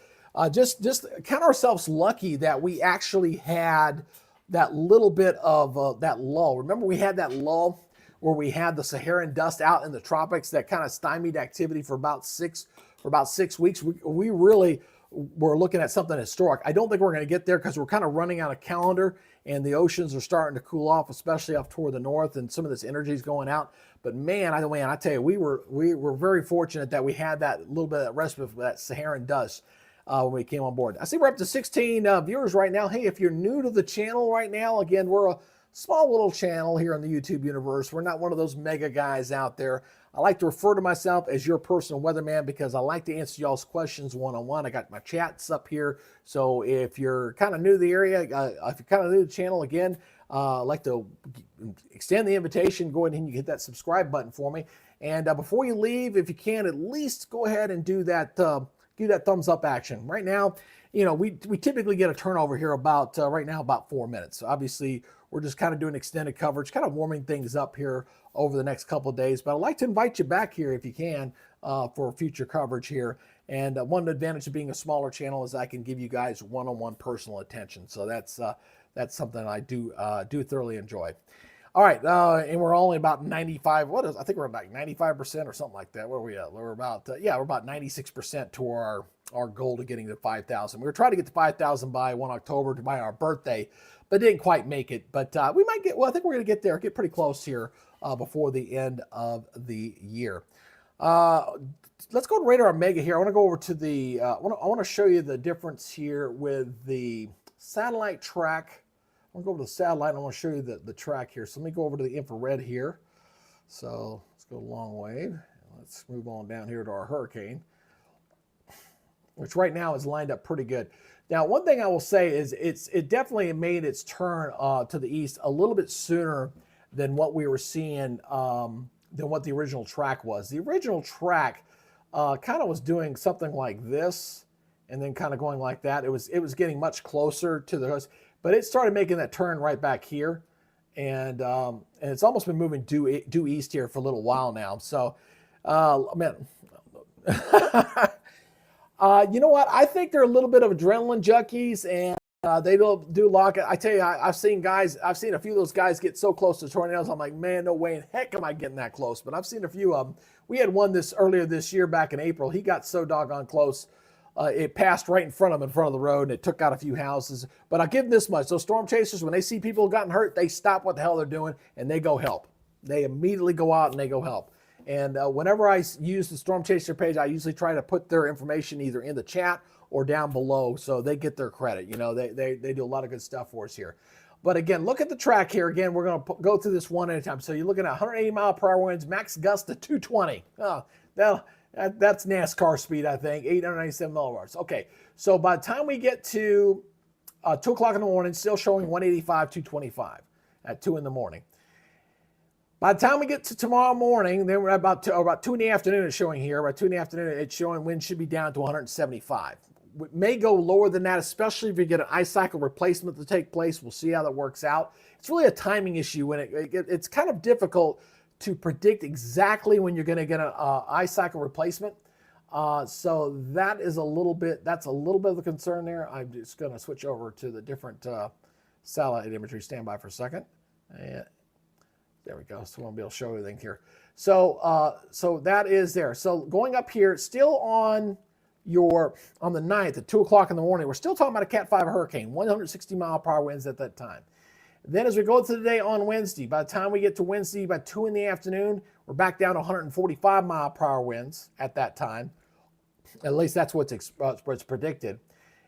Just count ourselves lucky that we actually had that little bit of that lull. Remember, we had that lull where we had the Saharan dust out in the tropics that kind of stymied activity for about 6 weeks. We really were looking at something historic. I don't think we're going to get there because we're kind of running out of calendar and the oceans are starting to cool off, especially up toward the north, and some of this energy is going out. But man, I tell you, we were very fortunate that we had that little bit of respite for that Saharan dust when we came on board. I see we're up to 16 viewers right now. Hey, if you're new to the channel right now, again, we're a small little channel here in the YouTube universe. We're not one of those mega guys out there. I like to refer to myself as your personal weatherman because I like to answer y'all's questions one-on-one. I got my chats up here. So if you're kind of new to the area, if you're kind of new to the channel, again, I'd like to extend the invitation. Go ahead and hit that subscribe button for me. And before you leave, if you can, at least go ahead and do that thumbs up action. Right now, you know, we typically get a turnover here about right now about 4 minutes. Obviously, we're just kind of doing extended coverage, kind of warming things up here over the next couple of days. But I'd like to invite you back here if you can for future coverage here. And one advantage of being a smaller channel is I can give you guys one-on-one personal attention. So that's something I do thoroughly enjoy. All right, and we're only about 95. I think we're about 95% or something like that. Where are we at? We're about we're about 96% to our goal to getting to 5,000. We were trying to get to 5,000 by 1 October by our birthday, but didn't quite make it. But we might get. Well, I think we're going to get there. Get pretty close here before the end of the year. Let's go to Radar Omega here. I want to go over to the. I want to show you the difference here with the satellite track. I'm going to go over to the satellite and I want to show you the track here. So let me go over to the infrared here. So let's go long wave. Let's move on down here to our hurricane, which right now is lined up pretty good. Now, one thing I will say is it definitely made its turn to the east a little bit sooner than what we were seeing, than what the original track was. The original track kind of was doing something like this and then kind of going like that. It was getting much closer to the host. But it started making that turn right back here, and it's almost been moving due east here for a little while now. So, man, you know what? I think they're a little bit of adrenaline junkies, and they do lock it. I tell you, I've seen a few of those guys get so close to tornadoes. I'm like, man, no way in heck am I getting that close. But I've seen a few of them. We had one earlier this year back in April. He got so doggone close. It passed right in front of the road, and it took out a few houses. But I'll give them this much. Those storm chasers, when they see people gotten hurt, they stop what the hell they're doing, and they go help. They immediately go out and they go help. And whenever I use the storm chaser page, I usually try to put their information either in the chat or down below so they get their credit. You know, they do a lot of good stuff for us here. But again, look at the track here. Again, we're going to go through this one at a time. So you're looking at 180 mile per hour winds, max gust to 220. That's NASCAR speed, I think, 897 millibars. Okay, so by the time we get to 2 o'clock in the morning, still showing 185, 225 at 2 in the morning. By the time we get to tomorrow morning, then we're about 2 in the afternoon it's showing here. By 2 in the afternoon, it's showing wind should be down to 175. It may go lower than that, especially if you get an ice cycle replacement to take place. We'll see how that works out. It's really a timing issue when it's kind of difficult to predict exactly when you're going to get an ice cycle replacement. So that's a little bit of a concern there. I'm just going to switch over to the different satellite imagery. Stand by for a second. And there we go. So we'll be able to show everything here. So that is there. So going up here, still on the 9th at 2 o'clock in the morning, we're still talking about a Cat 5 hurricane, 160 mile per hour winds at that time. Then as we go through the day on Wednesday, by the time we get to Wednesday, by 2 in the afternoon, we're back down to 145 mile per hour winds at that time. At least that's what's predicted.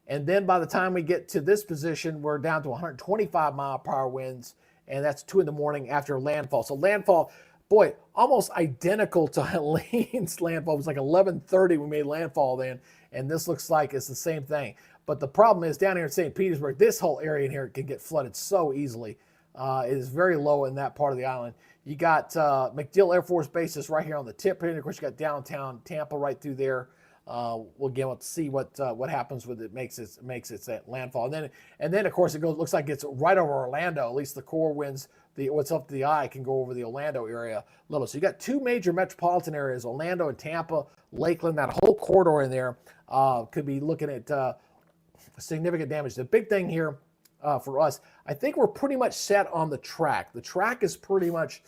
And then by the time we get to this position, we're down to 125 mile per hour winds, and that's 2 in the morning after landfall. So landfall, boy, almost identical to Helene's landfall. It was like 11:30 we made landfall then, and this looks like it's the same thing. But the problem is down here in St. Petersburg, this whole area in here can get flooded so easily. It is very low in that part of the island. You got MacDill Air Force Base is right here on the tip here. And of course, you got downtown Tampa right through there. We'll see what happens with it makes its landfall, and then of course it looks like it's right over Orlando. At least the core winds, what's up to the eye, can go over the Orlando area a little. So you got two major metropolitan areas, Orlando and Tampa, Lakeland. That whole corridor in there could be looking at significant damage. The big thing here for us, I think we're pretty much set on the track. The track is pretty much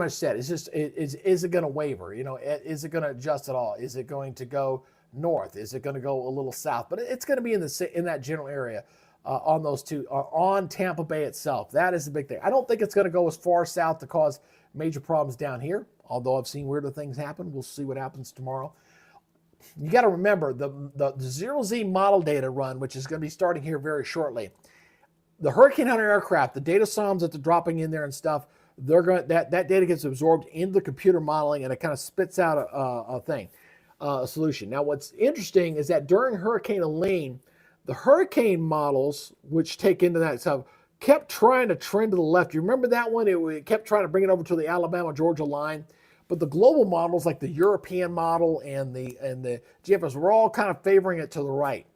set. It's just, is it going to waver? You know, is it going to adjust at all? Is it going to go north? Is it going to go a little south? But it's going to be in that general area on those two, on Tampa Bay itself. That is the big thing. I don't think it's going to go as far south to cause major problems down here, although I've seen weirder things happen. We'll see what happens tomorrow. You got to remember the 0Z model data run, which is going to be starting here very shortly. The Hurricane Hunter aircraft, the data SOMs that they're dropping in there and stuff, that data gets absorbed into the computer modeling, and it kind of spits out a solution. Now, what's interesting is that during Hurricane Helene, the hurricane models, which take into that stuff, kept trying to trend to the left. You remember that one? It kept trying to bring it over to the Alabama-Georgia line. But the global models, like the European model and the GFS, were all kind of favoring it to the right.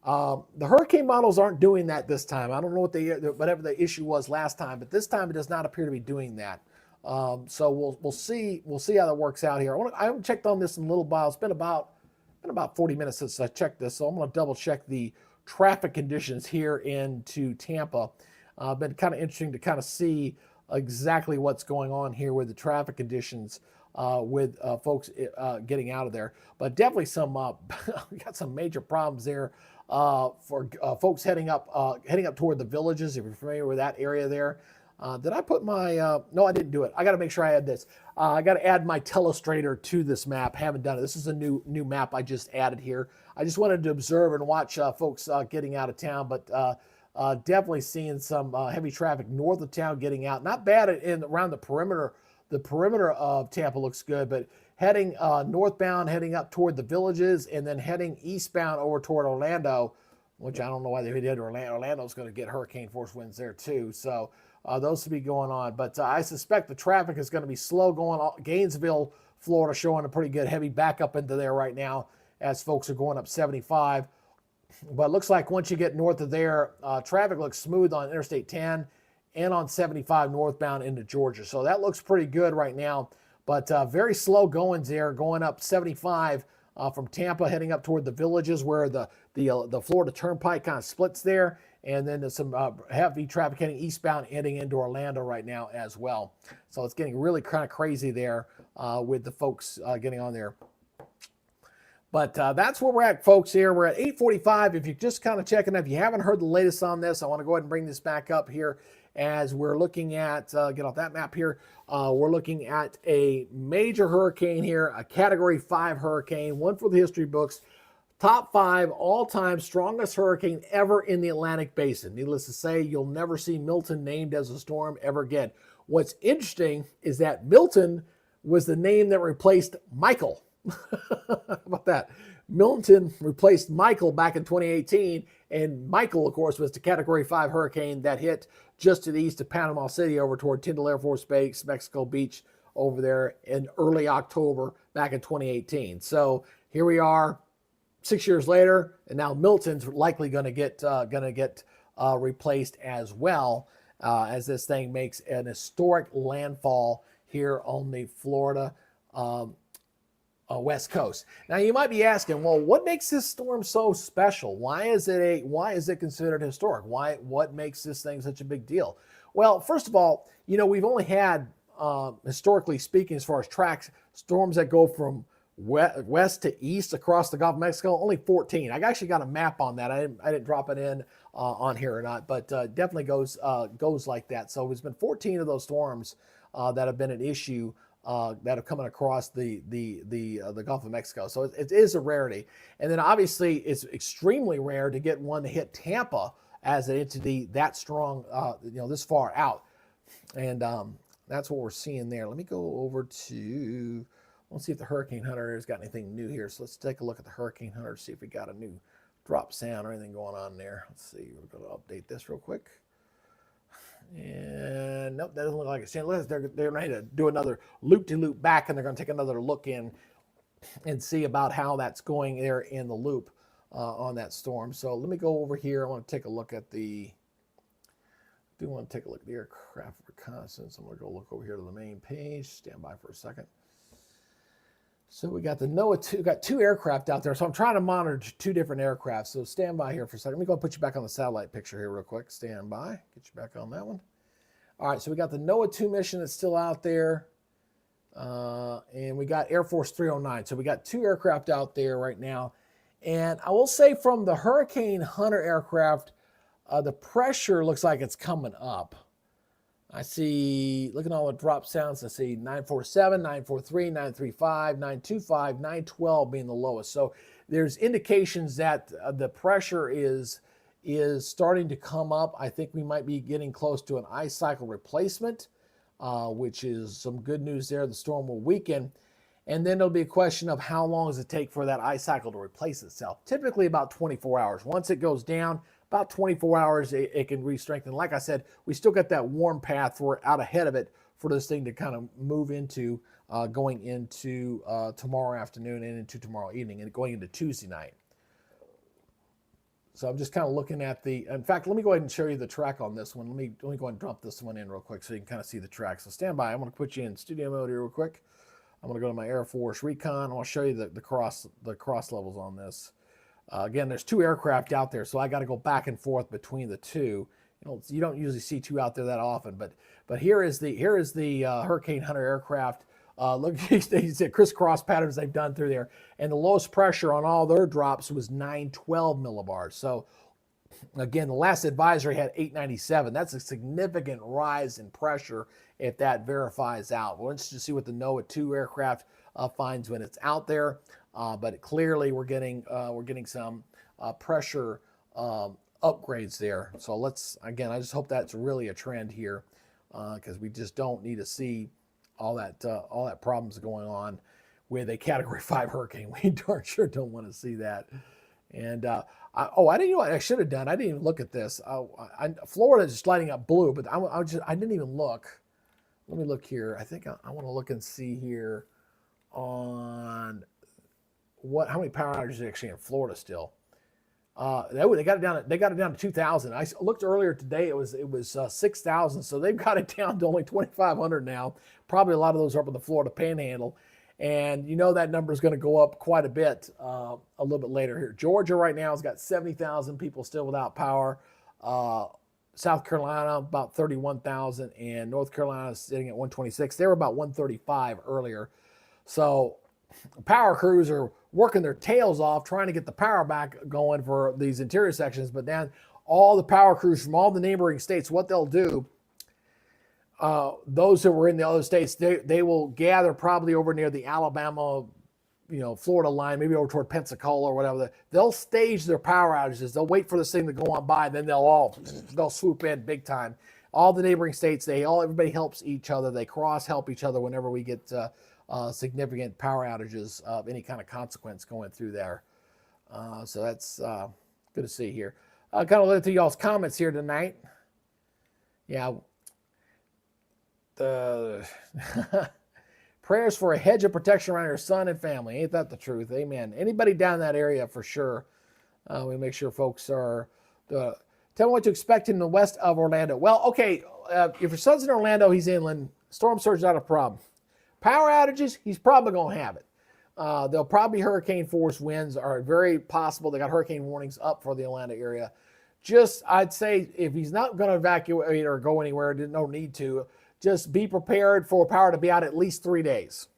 The hurricane models aren't doing that this time. I don't know whatever the issue was last time, but this time it does not appear to be doing that. So we'll see how that works out here. I haven't checked on this in a little while. It's been about 40 minutes since I checked this, so I'm going to double check the traffic conditions here into Tampa. Been kind of interesting to kind of see exactly what's going on here with the traffic conditions with folks getting out of there. But definitely we got some major problems there for folks heading up toward the villages. If you're familiar with that area there. Did I put my, no, I didn't do it. I got to make sure I add this. I got to add my telestrator to this map. Haven't done it. This is a new map I just added here. I just wanted to observe and watch folks getting out of town, but definitely seeing some heavy traffic north of town getting out. Not bad around the perimeter. The perimeter of Tampa looks good, but heading northbound, heading up toward the villages, and then heading eastbound over toward Orlando, which I don't know why they did. Orlando's going to get hurricane force winds there too. So those will be going on. But I suspect the traffic is going to be slow going on. Gainesville, Florida, showing a pretty good heavy backup into there right now as folks are going up 75. But it looks like once you get north of there, traffic looks smooth on Interstate 10 and on 75 northbound into Georgia. So that looks pretty good right now. But very slow goings there, going up 75 from Tampa, heading up toward the villages where the Florida Turnpike kind of splits there. And then there's some heavy traffic heading eastbound, heading into Orlando right now as well. So it's getting really kind of crazy there with the folks getting on there. But that's where we're at, folks, here. We're at 8:45. If you're just kind of checking, if you haven't heard the latest on this, I want to go ahead and bring this back up here as we're looking at, get off that map here, we're looking at a major hurricane here, a Category 5 hurricane, one for the history books. Top 5 all-time strongest hurricane ever in the Atlantic Basin. Needless to say, you'll never see Milton named as a storm ever again. What's interesting is that Milton was the name that replaced Michael. How about that? Milton replaced Michael back in 2018, and Michael, of course, was the Category 5 hurricane that hit just to the east of Panama City over toward Tyndall Air Force Base, Mexico Beach, over there in early October back in 2018. So here we are, 6 years later, and now Milton's likely going to get replaced as well, as this thing makes an historic landfall here on the Florida West Coast. Now you might be asking, well, what makes this storm so special? Why is it considered historic? What makes this thing such a big deal? Well, first of all, we've only had, historically speaking, as far as tracks, storms that go from west to east across the Gulf of Mexico, only 14. I actually got a map on that. I didn't drop it in on here or not, but definitely goes like that. So there's been 14 of those storms that have been an issue that have come across the Gulf of Mexico. So it is a rarity. And then obviously it's extremely rare to get one to hit Tampa as an entity that strong, this far out. And that's what we're seeing there. Let me go over to, let's see if the Hurricane Hunter has got anything new here. So let's take a look at the Hurricane Hunter, see if we got a new drop sound or anything going on there. Let's see, we're going to update this real quick. And nope, that doesn't look like it's changed. They're ready to do another loop-de-loop back, and they're going to take another look in and see about how that's going there in the loop on that storm. So let me go over here. I want to take a look at the aircraft reconnaissance. I'm going to go look over here to the main page. Stand by for a second. So we got the NOAA 2, got two aircraft out there. So I'm trying to monitor two different aircraft. So stand by here for a second. Let me go put you back on the satellite picture here real quick. Stand by. Get you back on that one. All right, so we got the NOAA 2 mission that's still out there. And we got Air Force 309. So we got two aircraft out there right now. And I will say from the Hurricane Hunter aircraft, the pressure looks like it's coming up. I see, looking at all the drop sounds, I see 947, 943, 935, 925, 912 being the lowest. So there's indications that the pressure is starting to come up. I think we might be getting close to an ice cycle replacement, which is some good news there. The storm will weaken. And then there'll be a question of how long does it take for that ice cycle to replace itself? Typically about 24 hours. Once it goes down, about 24 hours, it can re-strengthen. Like I said, we still got that warm path out ahead of it for this thing to kind of move into going into tomorrow afternoon and into tomorrow evening and going into Tuesday night. So I'm just kind of looking at in fact, let me go ahead and show you the track on this one. Let me go ahead and drop this one in real quick so you can kind of see the track. So stand by. I'm going to put you in studio mode here real quick. I'm going to go to my Air Force Recon. I want to show you the cross levels on this. Again, there's two aircraft out there, so I got to go back and forth between the two. You don't usually see two out there that often, but here is the Hurricane Hunter aircraft. Look, you see crisscross patterns they've done through there, and the lowest pressure on all their drops was 912 millibars. So again, the last advisory had 897. That's a significant rise in pressure if that verifies out. We'll just see what the NOAA 2 aircraft finds when it's out there. But clearly we're getting some pressure upgrades there. So I just hope that's really a trend here, because we just don't need to see all that problems going on with a Category 5 hurricane. We darn sure don't want to see that. And I didn't know what I should have done. I didn't even look at this. Florida is just lighting up blue, but I didn't even look. Let me look here. I think I want to look and see here on how many power outages are actually in Florida still. They got it down to 2,000. I looked earlier today. It was 6,000. So they've got it down to only 2,500 now. Probably a lot of those are up in the Florida Panhandle, and that number is going to go up quite a bit a little bit later here. Georgia right now has got 70,000 people still without power. South Carolina about 31,000, and North Carolina is sitting at 126. They were about 135 earlier. So power crews are working their tails off trying to get the power back going for these interior sections, but then all the power crews from all the neighboring states, what they'll do, those that were in the other states, they will gather probably over near the Alabama, Florida line, maybe over toward Pensacola or whatever. They'll stage their power outages. They'll wait for this thing to go on by, then they'll swoop in big time. All the neighboring states, everybody helps each other. They help each other whenever we get significant power outages of any kind of consequence going through there. So that's good to see here. Kind of look through y'all's comments here tonight. Yeah. The prayers for a hedge of protection around your son and family. Ain't that the truth? Amen. Anybody down that area for sure. We make sure folks are. Tell me what to expect in the west of Orlando. Well, okay, if your son's in Orlando, he's inland. Storm surge is not a problem. Power outages, he's probably going to have it. They'll probably hurricane force winds are very possible. They got hurricane warnings up for the Atlanta area. Just, I'd say if he's not going to evacuate or go anywhere, no need to, just be prepared for power to be out at least 3 days.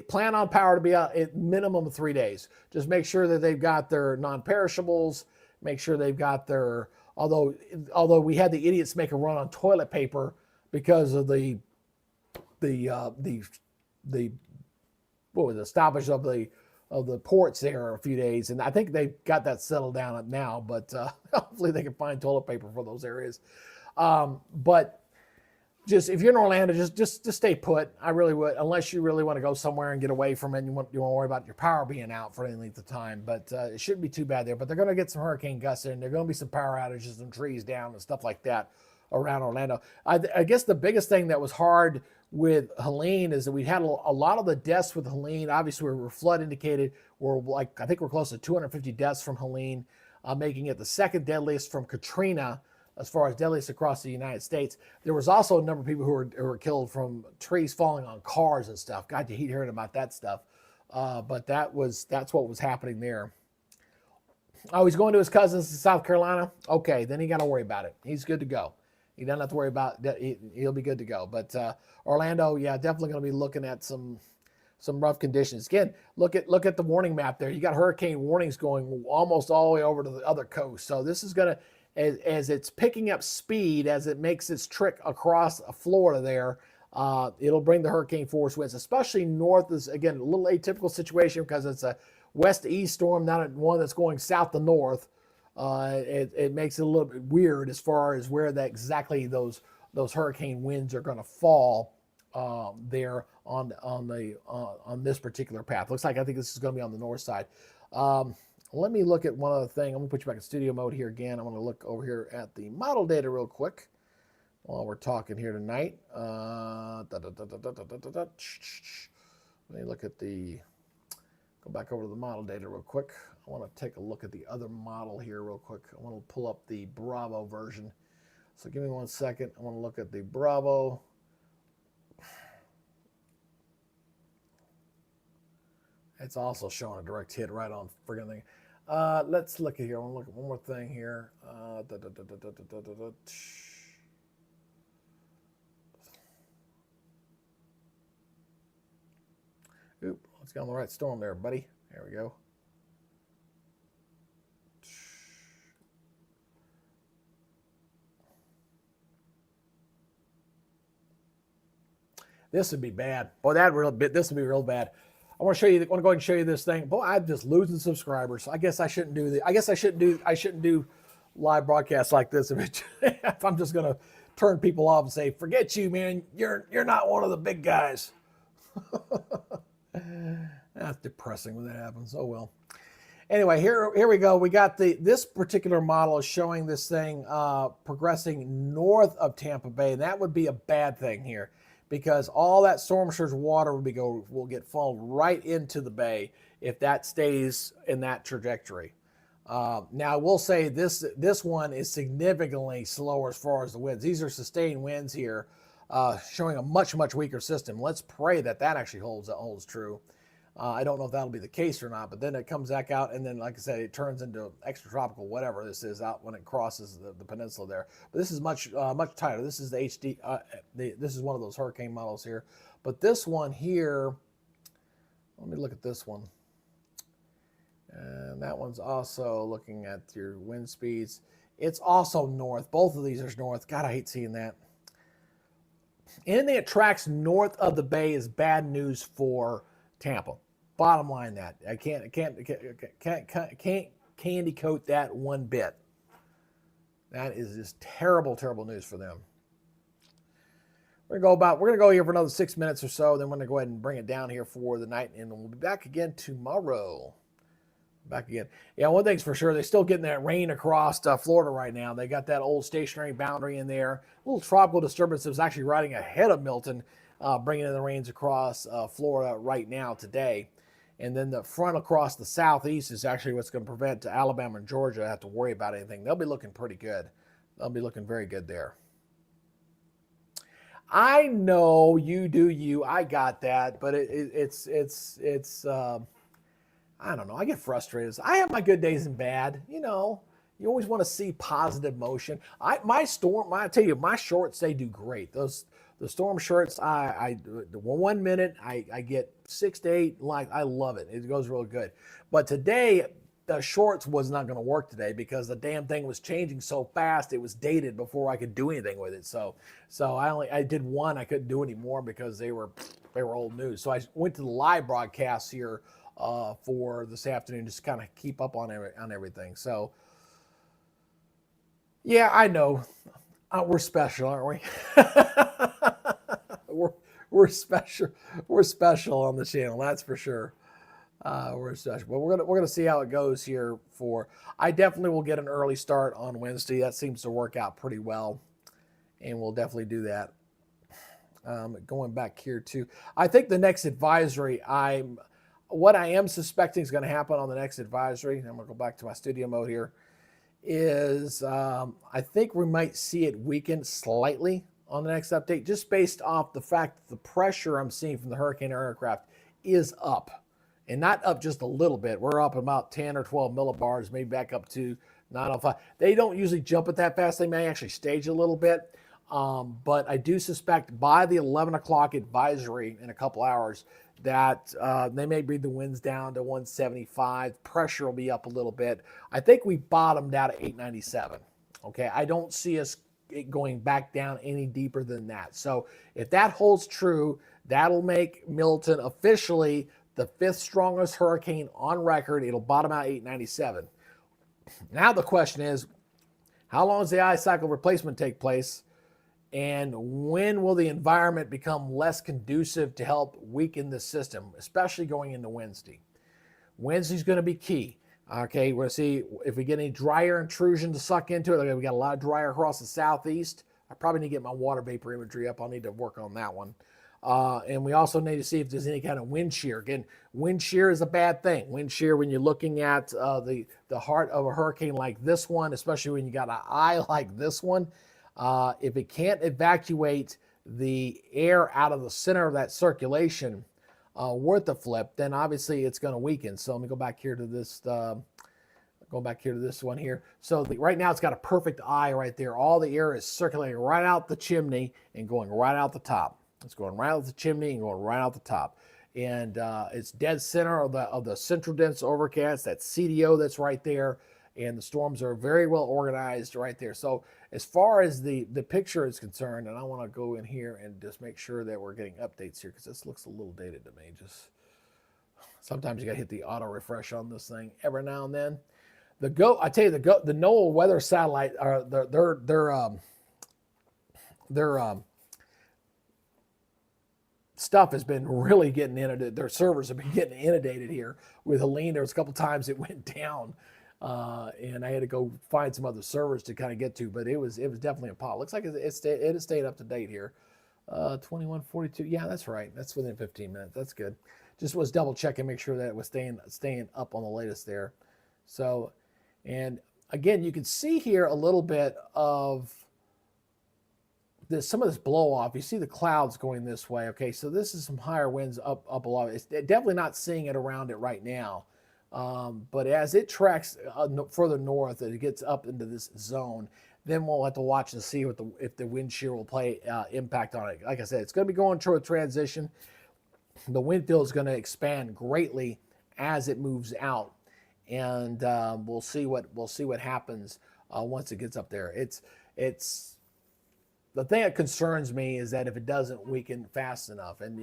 Plan on power to be out at minimum of 3 days. Just make sure that they've got their non-perishables. Make sure they've got their, although we had the idiots make a run on toilet paper because of the stoppage of the ports there a few days, and I think they've got that settled down now. But hopefully they can find toilet paper for those areas. But just if you're in Orlando, just stay put. I really would, unless you really want to go somewhere and get away from it. You want to worry about your power being out for any length of time. But it shouldn't be too bad there. But they're going to get some hurricane gusts in. There're going to be some power outages and trees down and stuff like that around Orlando. I guess the biggest thing that was hard with Helene is that we had a lot of the deaths with Helene. Obviously, we were flood indicated. I think we're close to 250 deaths from Helene, making it the second deadliest from Katrina as far as deadliest across the United States. There was also a number of people who were killed from trees falling on cars and stuff. God, you hate hearing about that stuff. But that's what was happening there. Oh, he's going to his cousins in South Carolina? Okay, then he got to worry about it. He's good to go. He doesn't have to worry about that. He'll be good to go. But Orlando, yeah, definitely going to be looking at some rough conditions. Again, look at the warning map there. You got hurricane warnings going almost all the way over to the other coast. So this is going to, as it's picking up speed, as it makes its trek across Florida there, it'll bring the hurricane force winds, especially north. Is again a little atypical situation because it's a west-east storm, not one that's going south to north. It makes it a little bit weird as far as where exactly those hurricane winds are going to fall there on this particular path. Looks like I think this is going to be on the north side. Let me look at one other thing. I'm going to put you back in studio mode here again. I'm going to look over here at the model data real quick while we're talking here tonight. Let me look at go back over to the model data real quick. I want to take a look at the other model here real quick. I want to pull up the Bravo version. So give me 1 second. I want to look at the Bravo. It's also showing a direct hit right on friggin' thing. Let's look at here. I want to look at one more thing here. Oop, let's get on the right storm there, buddy. There we go. This would be bad. Boy, this would be real bad. I want to go ahead and show you this thing. Boy, I'm just losing subscribers. I guess I shouldn't do live broadcasts like this if I'm just gonna turn people off and say, forget you, man. You're not one of the big guys. That's depressing when that happens. Oh well. Anyway, here we go. We got this particular model is showing this thing progressing north of Tampa Bay. And that would be a bad thing here, because all that storm surge water will get funneled right into the bay if that stays in that trajectory. Now, we'll say this one is significantly slower as far as the winds. These are sustained winds here, showing a much, much weaker system. Let's pray that actually holds true. I don't know if that'll be the case or not, but then it comes back out, and then, like I said, it turns into extratropical, whatever this is, out when it crosses the peninsula there. But this is much tighter. This is the HD. This is one of those hurricane models here. But this one here, let me look at this one. And that one's also looking at your wind speeds. It's also north. Both of these are north. God, I hate seeing that. Anything that tracks north of the bay is bad news for Tampa. Bottom line, that I can't candy coat that one bit. That is just terrible, terrible news for them. We're gonna go here for another 6 minutes or so. Then we're gonna go ahead and bring it down here for the night, and we'll be back again tomorrow. Back again. Yeah, one thing's for sure, they're still getting that rain across Florida right now. They got that old stationary boundary in there. A little tropical disturbance that was actually riding ahead of Milton, bringing in the rains across Florida right now today. And then the front across the southeast is actually what's going to prevent Alabama and Georgia have to worry about anything. They'll be looking pretty good. They'll be looking very good there. I know you do you. I got that, but it's I don't know. I get frustrated. I have my good days and bad. You know, you always want to see positive motion. I tell you, my shorts, they do great. The storm shirts, the 1 minute I get 6 to 8. Like, I love it. It goes real good. But today, the shorts was not going to work today because the damn thing was changing so fast. It was dated before I could do anything with it. So I did one. I couldn't do any more because they were old news. So I went to the live broadcast here for this afternoon, just kind of keep up on everything. So, yeah, I know we're special, aren't we? we're special. We're special on the channel, that's for sure. We're special, but we're gonna see how it goes here. I definitely will get an early start on Wednesday. That seems to work out pretty well, and we'll definitely do that. Going back here too, I think the next advisory, what I am suspecting is going to happen on the next advisory, I'm going to go back to my studio mode here, is I think we might see it weaken slightly on the next update, just based off the fact that the pressure I'm seeing from the hurricane aircraft is up. And not up just a little bit. We're up about 10 or 12 millibars, maybe back up to 905. They don't usually jump it that fast. They may actually stage a little bit. But I do suspect by the 11 o'clock advisory in a couple hours that they may bring the winds down to 175. Pressure will be up a little bit. I think we bottomed out at 897. Okay, I don't see us going back down any deeper than that. So if that holds true, that'll make Milton officially the 5th strongest hurricane on record. It'll bottom out 897. Now the question is, how long does the ice cycle replacement take place? And when will the environment become less conducive to help weaken the system, especially going into Wednesday? Wednesday's going to be key. Okay, we're going to see if we get any drier intrusion to suck into it. We got a lot of dryer across the southeast. I probably need to get my water vapor imagery up. I'll need to work on that one. And we also need to see if there's any kind of wind shear. Again, wind shear is a bad thing. Wind shear, when you're looking at the heart of a hurricane like this one, especially when you got an eye like this one, if it can't evacuate the air out of the center of that circulation worth a flip, then obviously it's going to weaken. So let me go back here to this. One here. So right now it's got a perfect eye right there. All the air is circulating right out the chimney and going right out the top. It's going right out the chimney and going right out the top. And it's dead center of the central dense overcast, that CDO that's right there. And the storms are very well organized right there. So as far as the picture is concerned, and I want to go in here and just make sure that we're getting updates here, because this looks a little dated to me. Just sometimes you got to hit the auto refresh on this thing every now and then. The NOAA weather satellite, their stuff has been really getting inundated. Their servers have been getting inundated here with Helene. There was a couple times it went down, and I had to go find some other servers to kind of get to. But it was definitely a pot. Looks like it has stayed up to date here. 2142. Yeah, that's right. That's within 15 minutes. That's good. Just was double checking, make sure that it was staying up on the latest there. So, and again, you can see here a little bit of some of this blow off. You see the clouds going this way. Okay, so this is some higher winds up below. It's definitely not seeing it around it right now, but as it tracks further north, it gets up into this zone. Then we'll have to watch and see if the wind shear will play impact on it. Like I said, it's going to be going through a transition. The wind field is going to expand greatly as it moves out, and we'll see what happens once it gets up there. It's the thing that concerns me is that if it doesn't weaken fast enough, and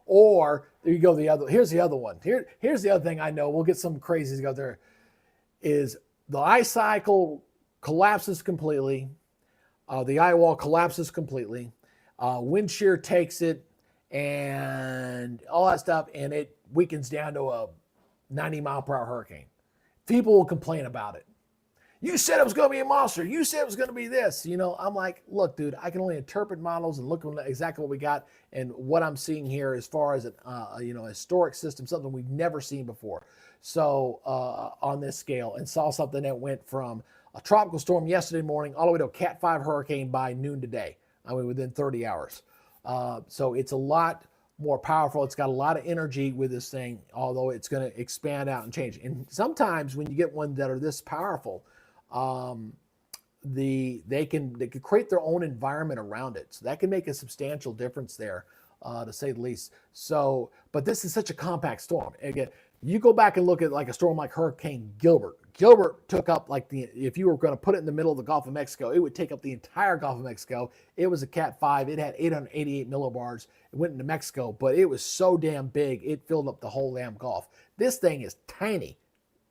or there you go. Here's the other one. Here's the other thing I know. We'll get some crazies out there. Is the ice cycle collapses completely, the eye wall collapses completely. Wind shear takes it and all that stuff, and it weakens down to a 90-mile-per-hour hurricane. People will complain about it. You said it was going to be a monster. You said it was going to be this. I'm like, look, dude, I can only interpret models and look at exactly what we got, and what I'm seeing here as far as a historic system, something we've never seen before. So on this scale, and saw something that went from a tropical storm yesterday morning all the way to a Cat 5 hurricane by noon today. I mean, within 30 hours. So it's a lot more powerful. It's got a lot of energy with this thing, although it's going to expand out and change. And sometimes when you get ones that are this powerful, they can create their own environment around it. So that can make a substantial difference there, to say the least. So, but this is such a compact storm. Again, you go back and look at like a storm like Hurricane Gilbert. Gilbert took up if you were going to put it in the middle of the Gulf of Mexico, it would take up the entire Gulf of Mexico. It was a Cat 5. It had 888 millibars. It went into Mexico, but it was so damn big, it filled up the whole damn Gulf. This thing is tiny,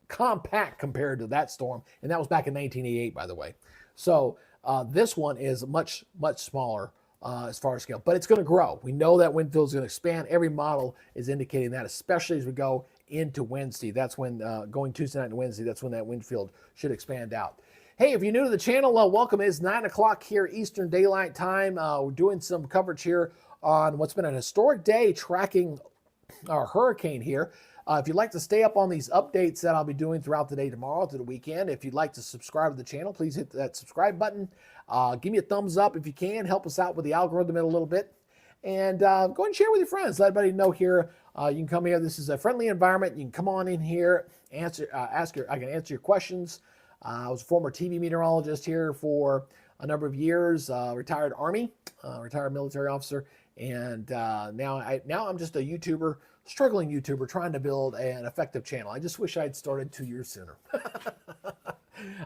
compact compared to that storm, and that was back in 1988, by the way. So this one is much, much smaller as far as scale, but it's going to grow. We know that wind field is going to expand. Every model is indicating that, especially as we go into Wednesday. That's when, going Tuesday night to Wednesday, that's when that wind field should expand out. Hey, if you're new to the channel, welcome. It's 9 o'clock here Eastern Daylight Time. We're doing some coverage here on what's been an historic day tracking our hurricane here. If you'd like to stay up on these updates that I'll be doing throughout the day tomorrow to the weekend, if you'd like to subscribe to the channel, please hit that subscribe button. Give me a thumbs up if you can. Help us out with the algorithm in a little bit. And go ahead and share with your friends. Let everybody know here. You can come here. This is a friendly environment. You can come on in here, I can answer your questions. I was a former TV meteorologist here for a number of years, retired Army, retired military officer, and now I'm just a YouTuber, struggling YouTuber, trying to build an effective channel. I just wish I'd started 2 years sooner.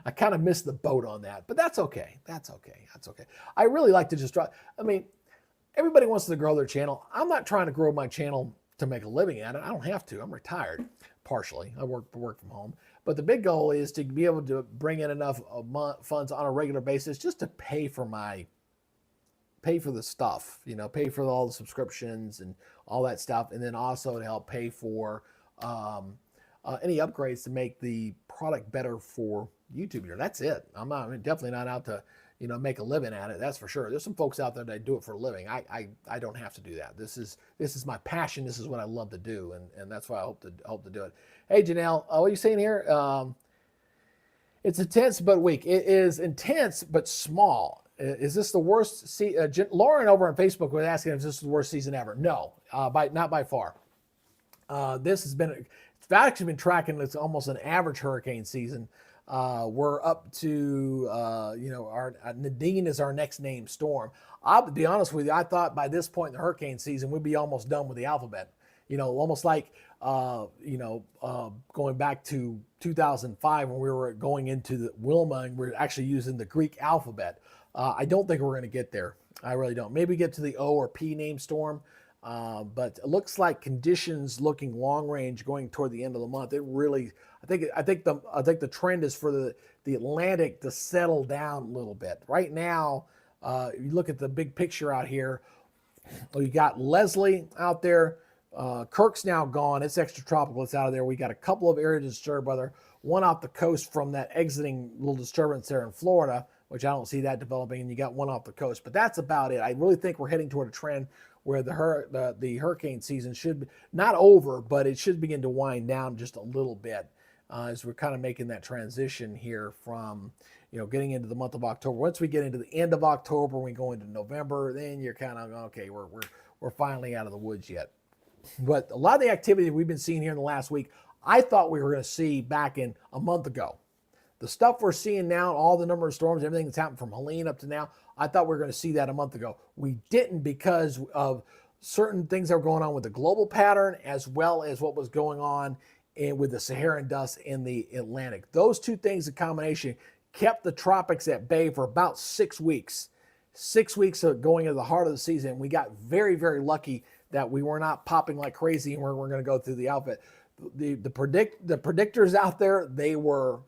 I kind of missed the boat on that, but that's okay. That's okay. That's okay. I really like to just try. I mean, everybody wants to grow their channel. I'm not trying to grow my channel to make a living at it. I don't have to. I'm retired, partially. I work from home. But the big goal is to be able to bring in enough funds on a regular basis just to pay for the stuff, pay for all the subscriptions and all that stuff, and then also to help pay for any upgrades to make the product better for YouTube. That's it. I'm definitely not out to make a living at it. That's for sure. There's some folks out there that do it for a living. I don't have to do that. This is my passion. This is what I love to do, and that's why I hope to do it. Hey, Janelle, what are you saying here? It's intense but weak. It is intense but small. Is this the worst? Lauren over on Facebook was asking if this is the worst season ever. No, not by far. This has been. It's actually been tracking. It's almost an average hurricane season. We're up to, our Nadine is our next named storm. I'll be honest with you, I thought by this point in the hurricane season, we'd be almost done with the alphabet. Almost like, going back to 2005 when we were going into the Wilma and we're actually using the Greek alphabet. I don't think we're going to get there. I really don't. Maybe get to the O or P named storm. But it looks like conditions looking long range going toward the end of the month. It really, I think the trend is for the Atlantic to settle down a little bit. Right now, you look at the big picture out here. You got Leslie out there. Kirk's now gone. It's extratropical. It's out of there. We got a couple of areas disturbed weather. One off the coast from that exiting little disturbance there in Florida, which I don't see that developing. And you got one off the coast. But that's about it. I really think we're heading toward a trend where the hurricane season should be not over, but it should begin to wind down just a little bit as we're kind of making that transition here from, getting into the month of October. Once we get into the end of October, we go into November, then you're kind of, okay, we're finally out of the woods yet. But a lot of the activity that we've been seeing here in the last week, I thought we were going to see back in a month ago. The stuff we're seeing now, all the number of storms, everything that's happened from Helene up to now, I thought we were going to see that a month ago. We didn't because of certain things that were going on with the global pattern as well as what was going on with the Saharan dust in the Atlantic. Those two things in combination kept the tropics at bay for about 6 weeks. 6 weeks of going into the heart of the season. We got very, very lucky that we were not popping like crazy and we're going to go through the outfit. The predictors out there, they were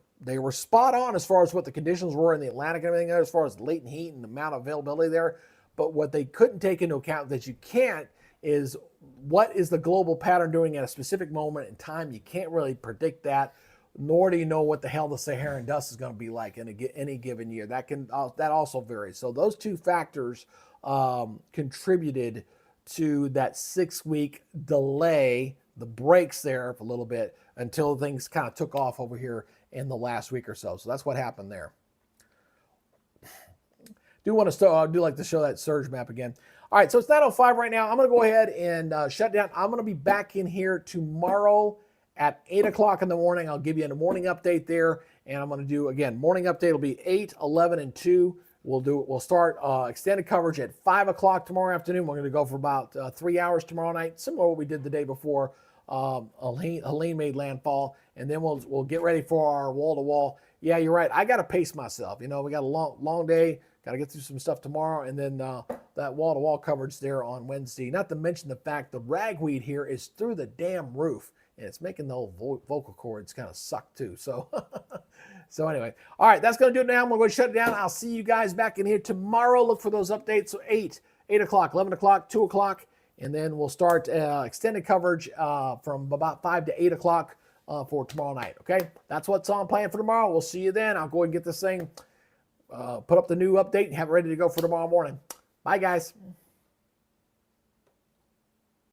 spot on as far as what the conditions were in the Atlantic and everything there, as far as latent heat and the amount of availability there. But what they couldn't take into account that you can't is what is the global pattern doing at a specific moment in time. You can't really predict that, nor do you know what the hell the Saharan dust is going to be like in any given year. That also varies. So those two factors contributed to that 6-week delay, the breaks there for a little bit until things kind of took off over here in the last week or so. So that's what happened there. Do like to show that surge map again. All right, so it's 9:05 right now. I'm going to go ahead and shut down. I'm going to be back in here tomorrow at 8 o'clock in the morning. I'll give you a morning update there, and I'm going to do, again, morning update will be 8, 11, and 2. We'll start extended coverage at 5 o'clock tomorrow afternoon. We're going to go for about 3 hours tomorrow night, similar to what we did the day before Helene made landfall, and then we'll get ready for our wall-to-wall. Yeah, you're right. I got to pace myself. You know, we got a long day. Got to get through some stuff tomorrow, and then that wall-to-wall coverage there on Wednesday. Not to mention the fact the ragweed here is through the damn roof, and it's making the old vocal cords kind of suck too. So, so anyway, all right, that's going to do it now. I'm going to shut it down. I'll see you guys back in here tomorrow. Look for those updates. So 8 o'clock, 11 o'clock, 2 o'clock, and then we'll start extended coverage from about 5 to 8 o'clock for tomorrow night. Okay, that's what's on plan for tomorrow. We'll see you then. I'll go ahead and get this thing. Put up the new update and have it ready to go for tomorrow morning. Bye, guys.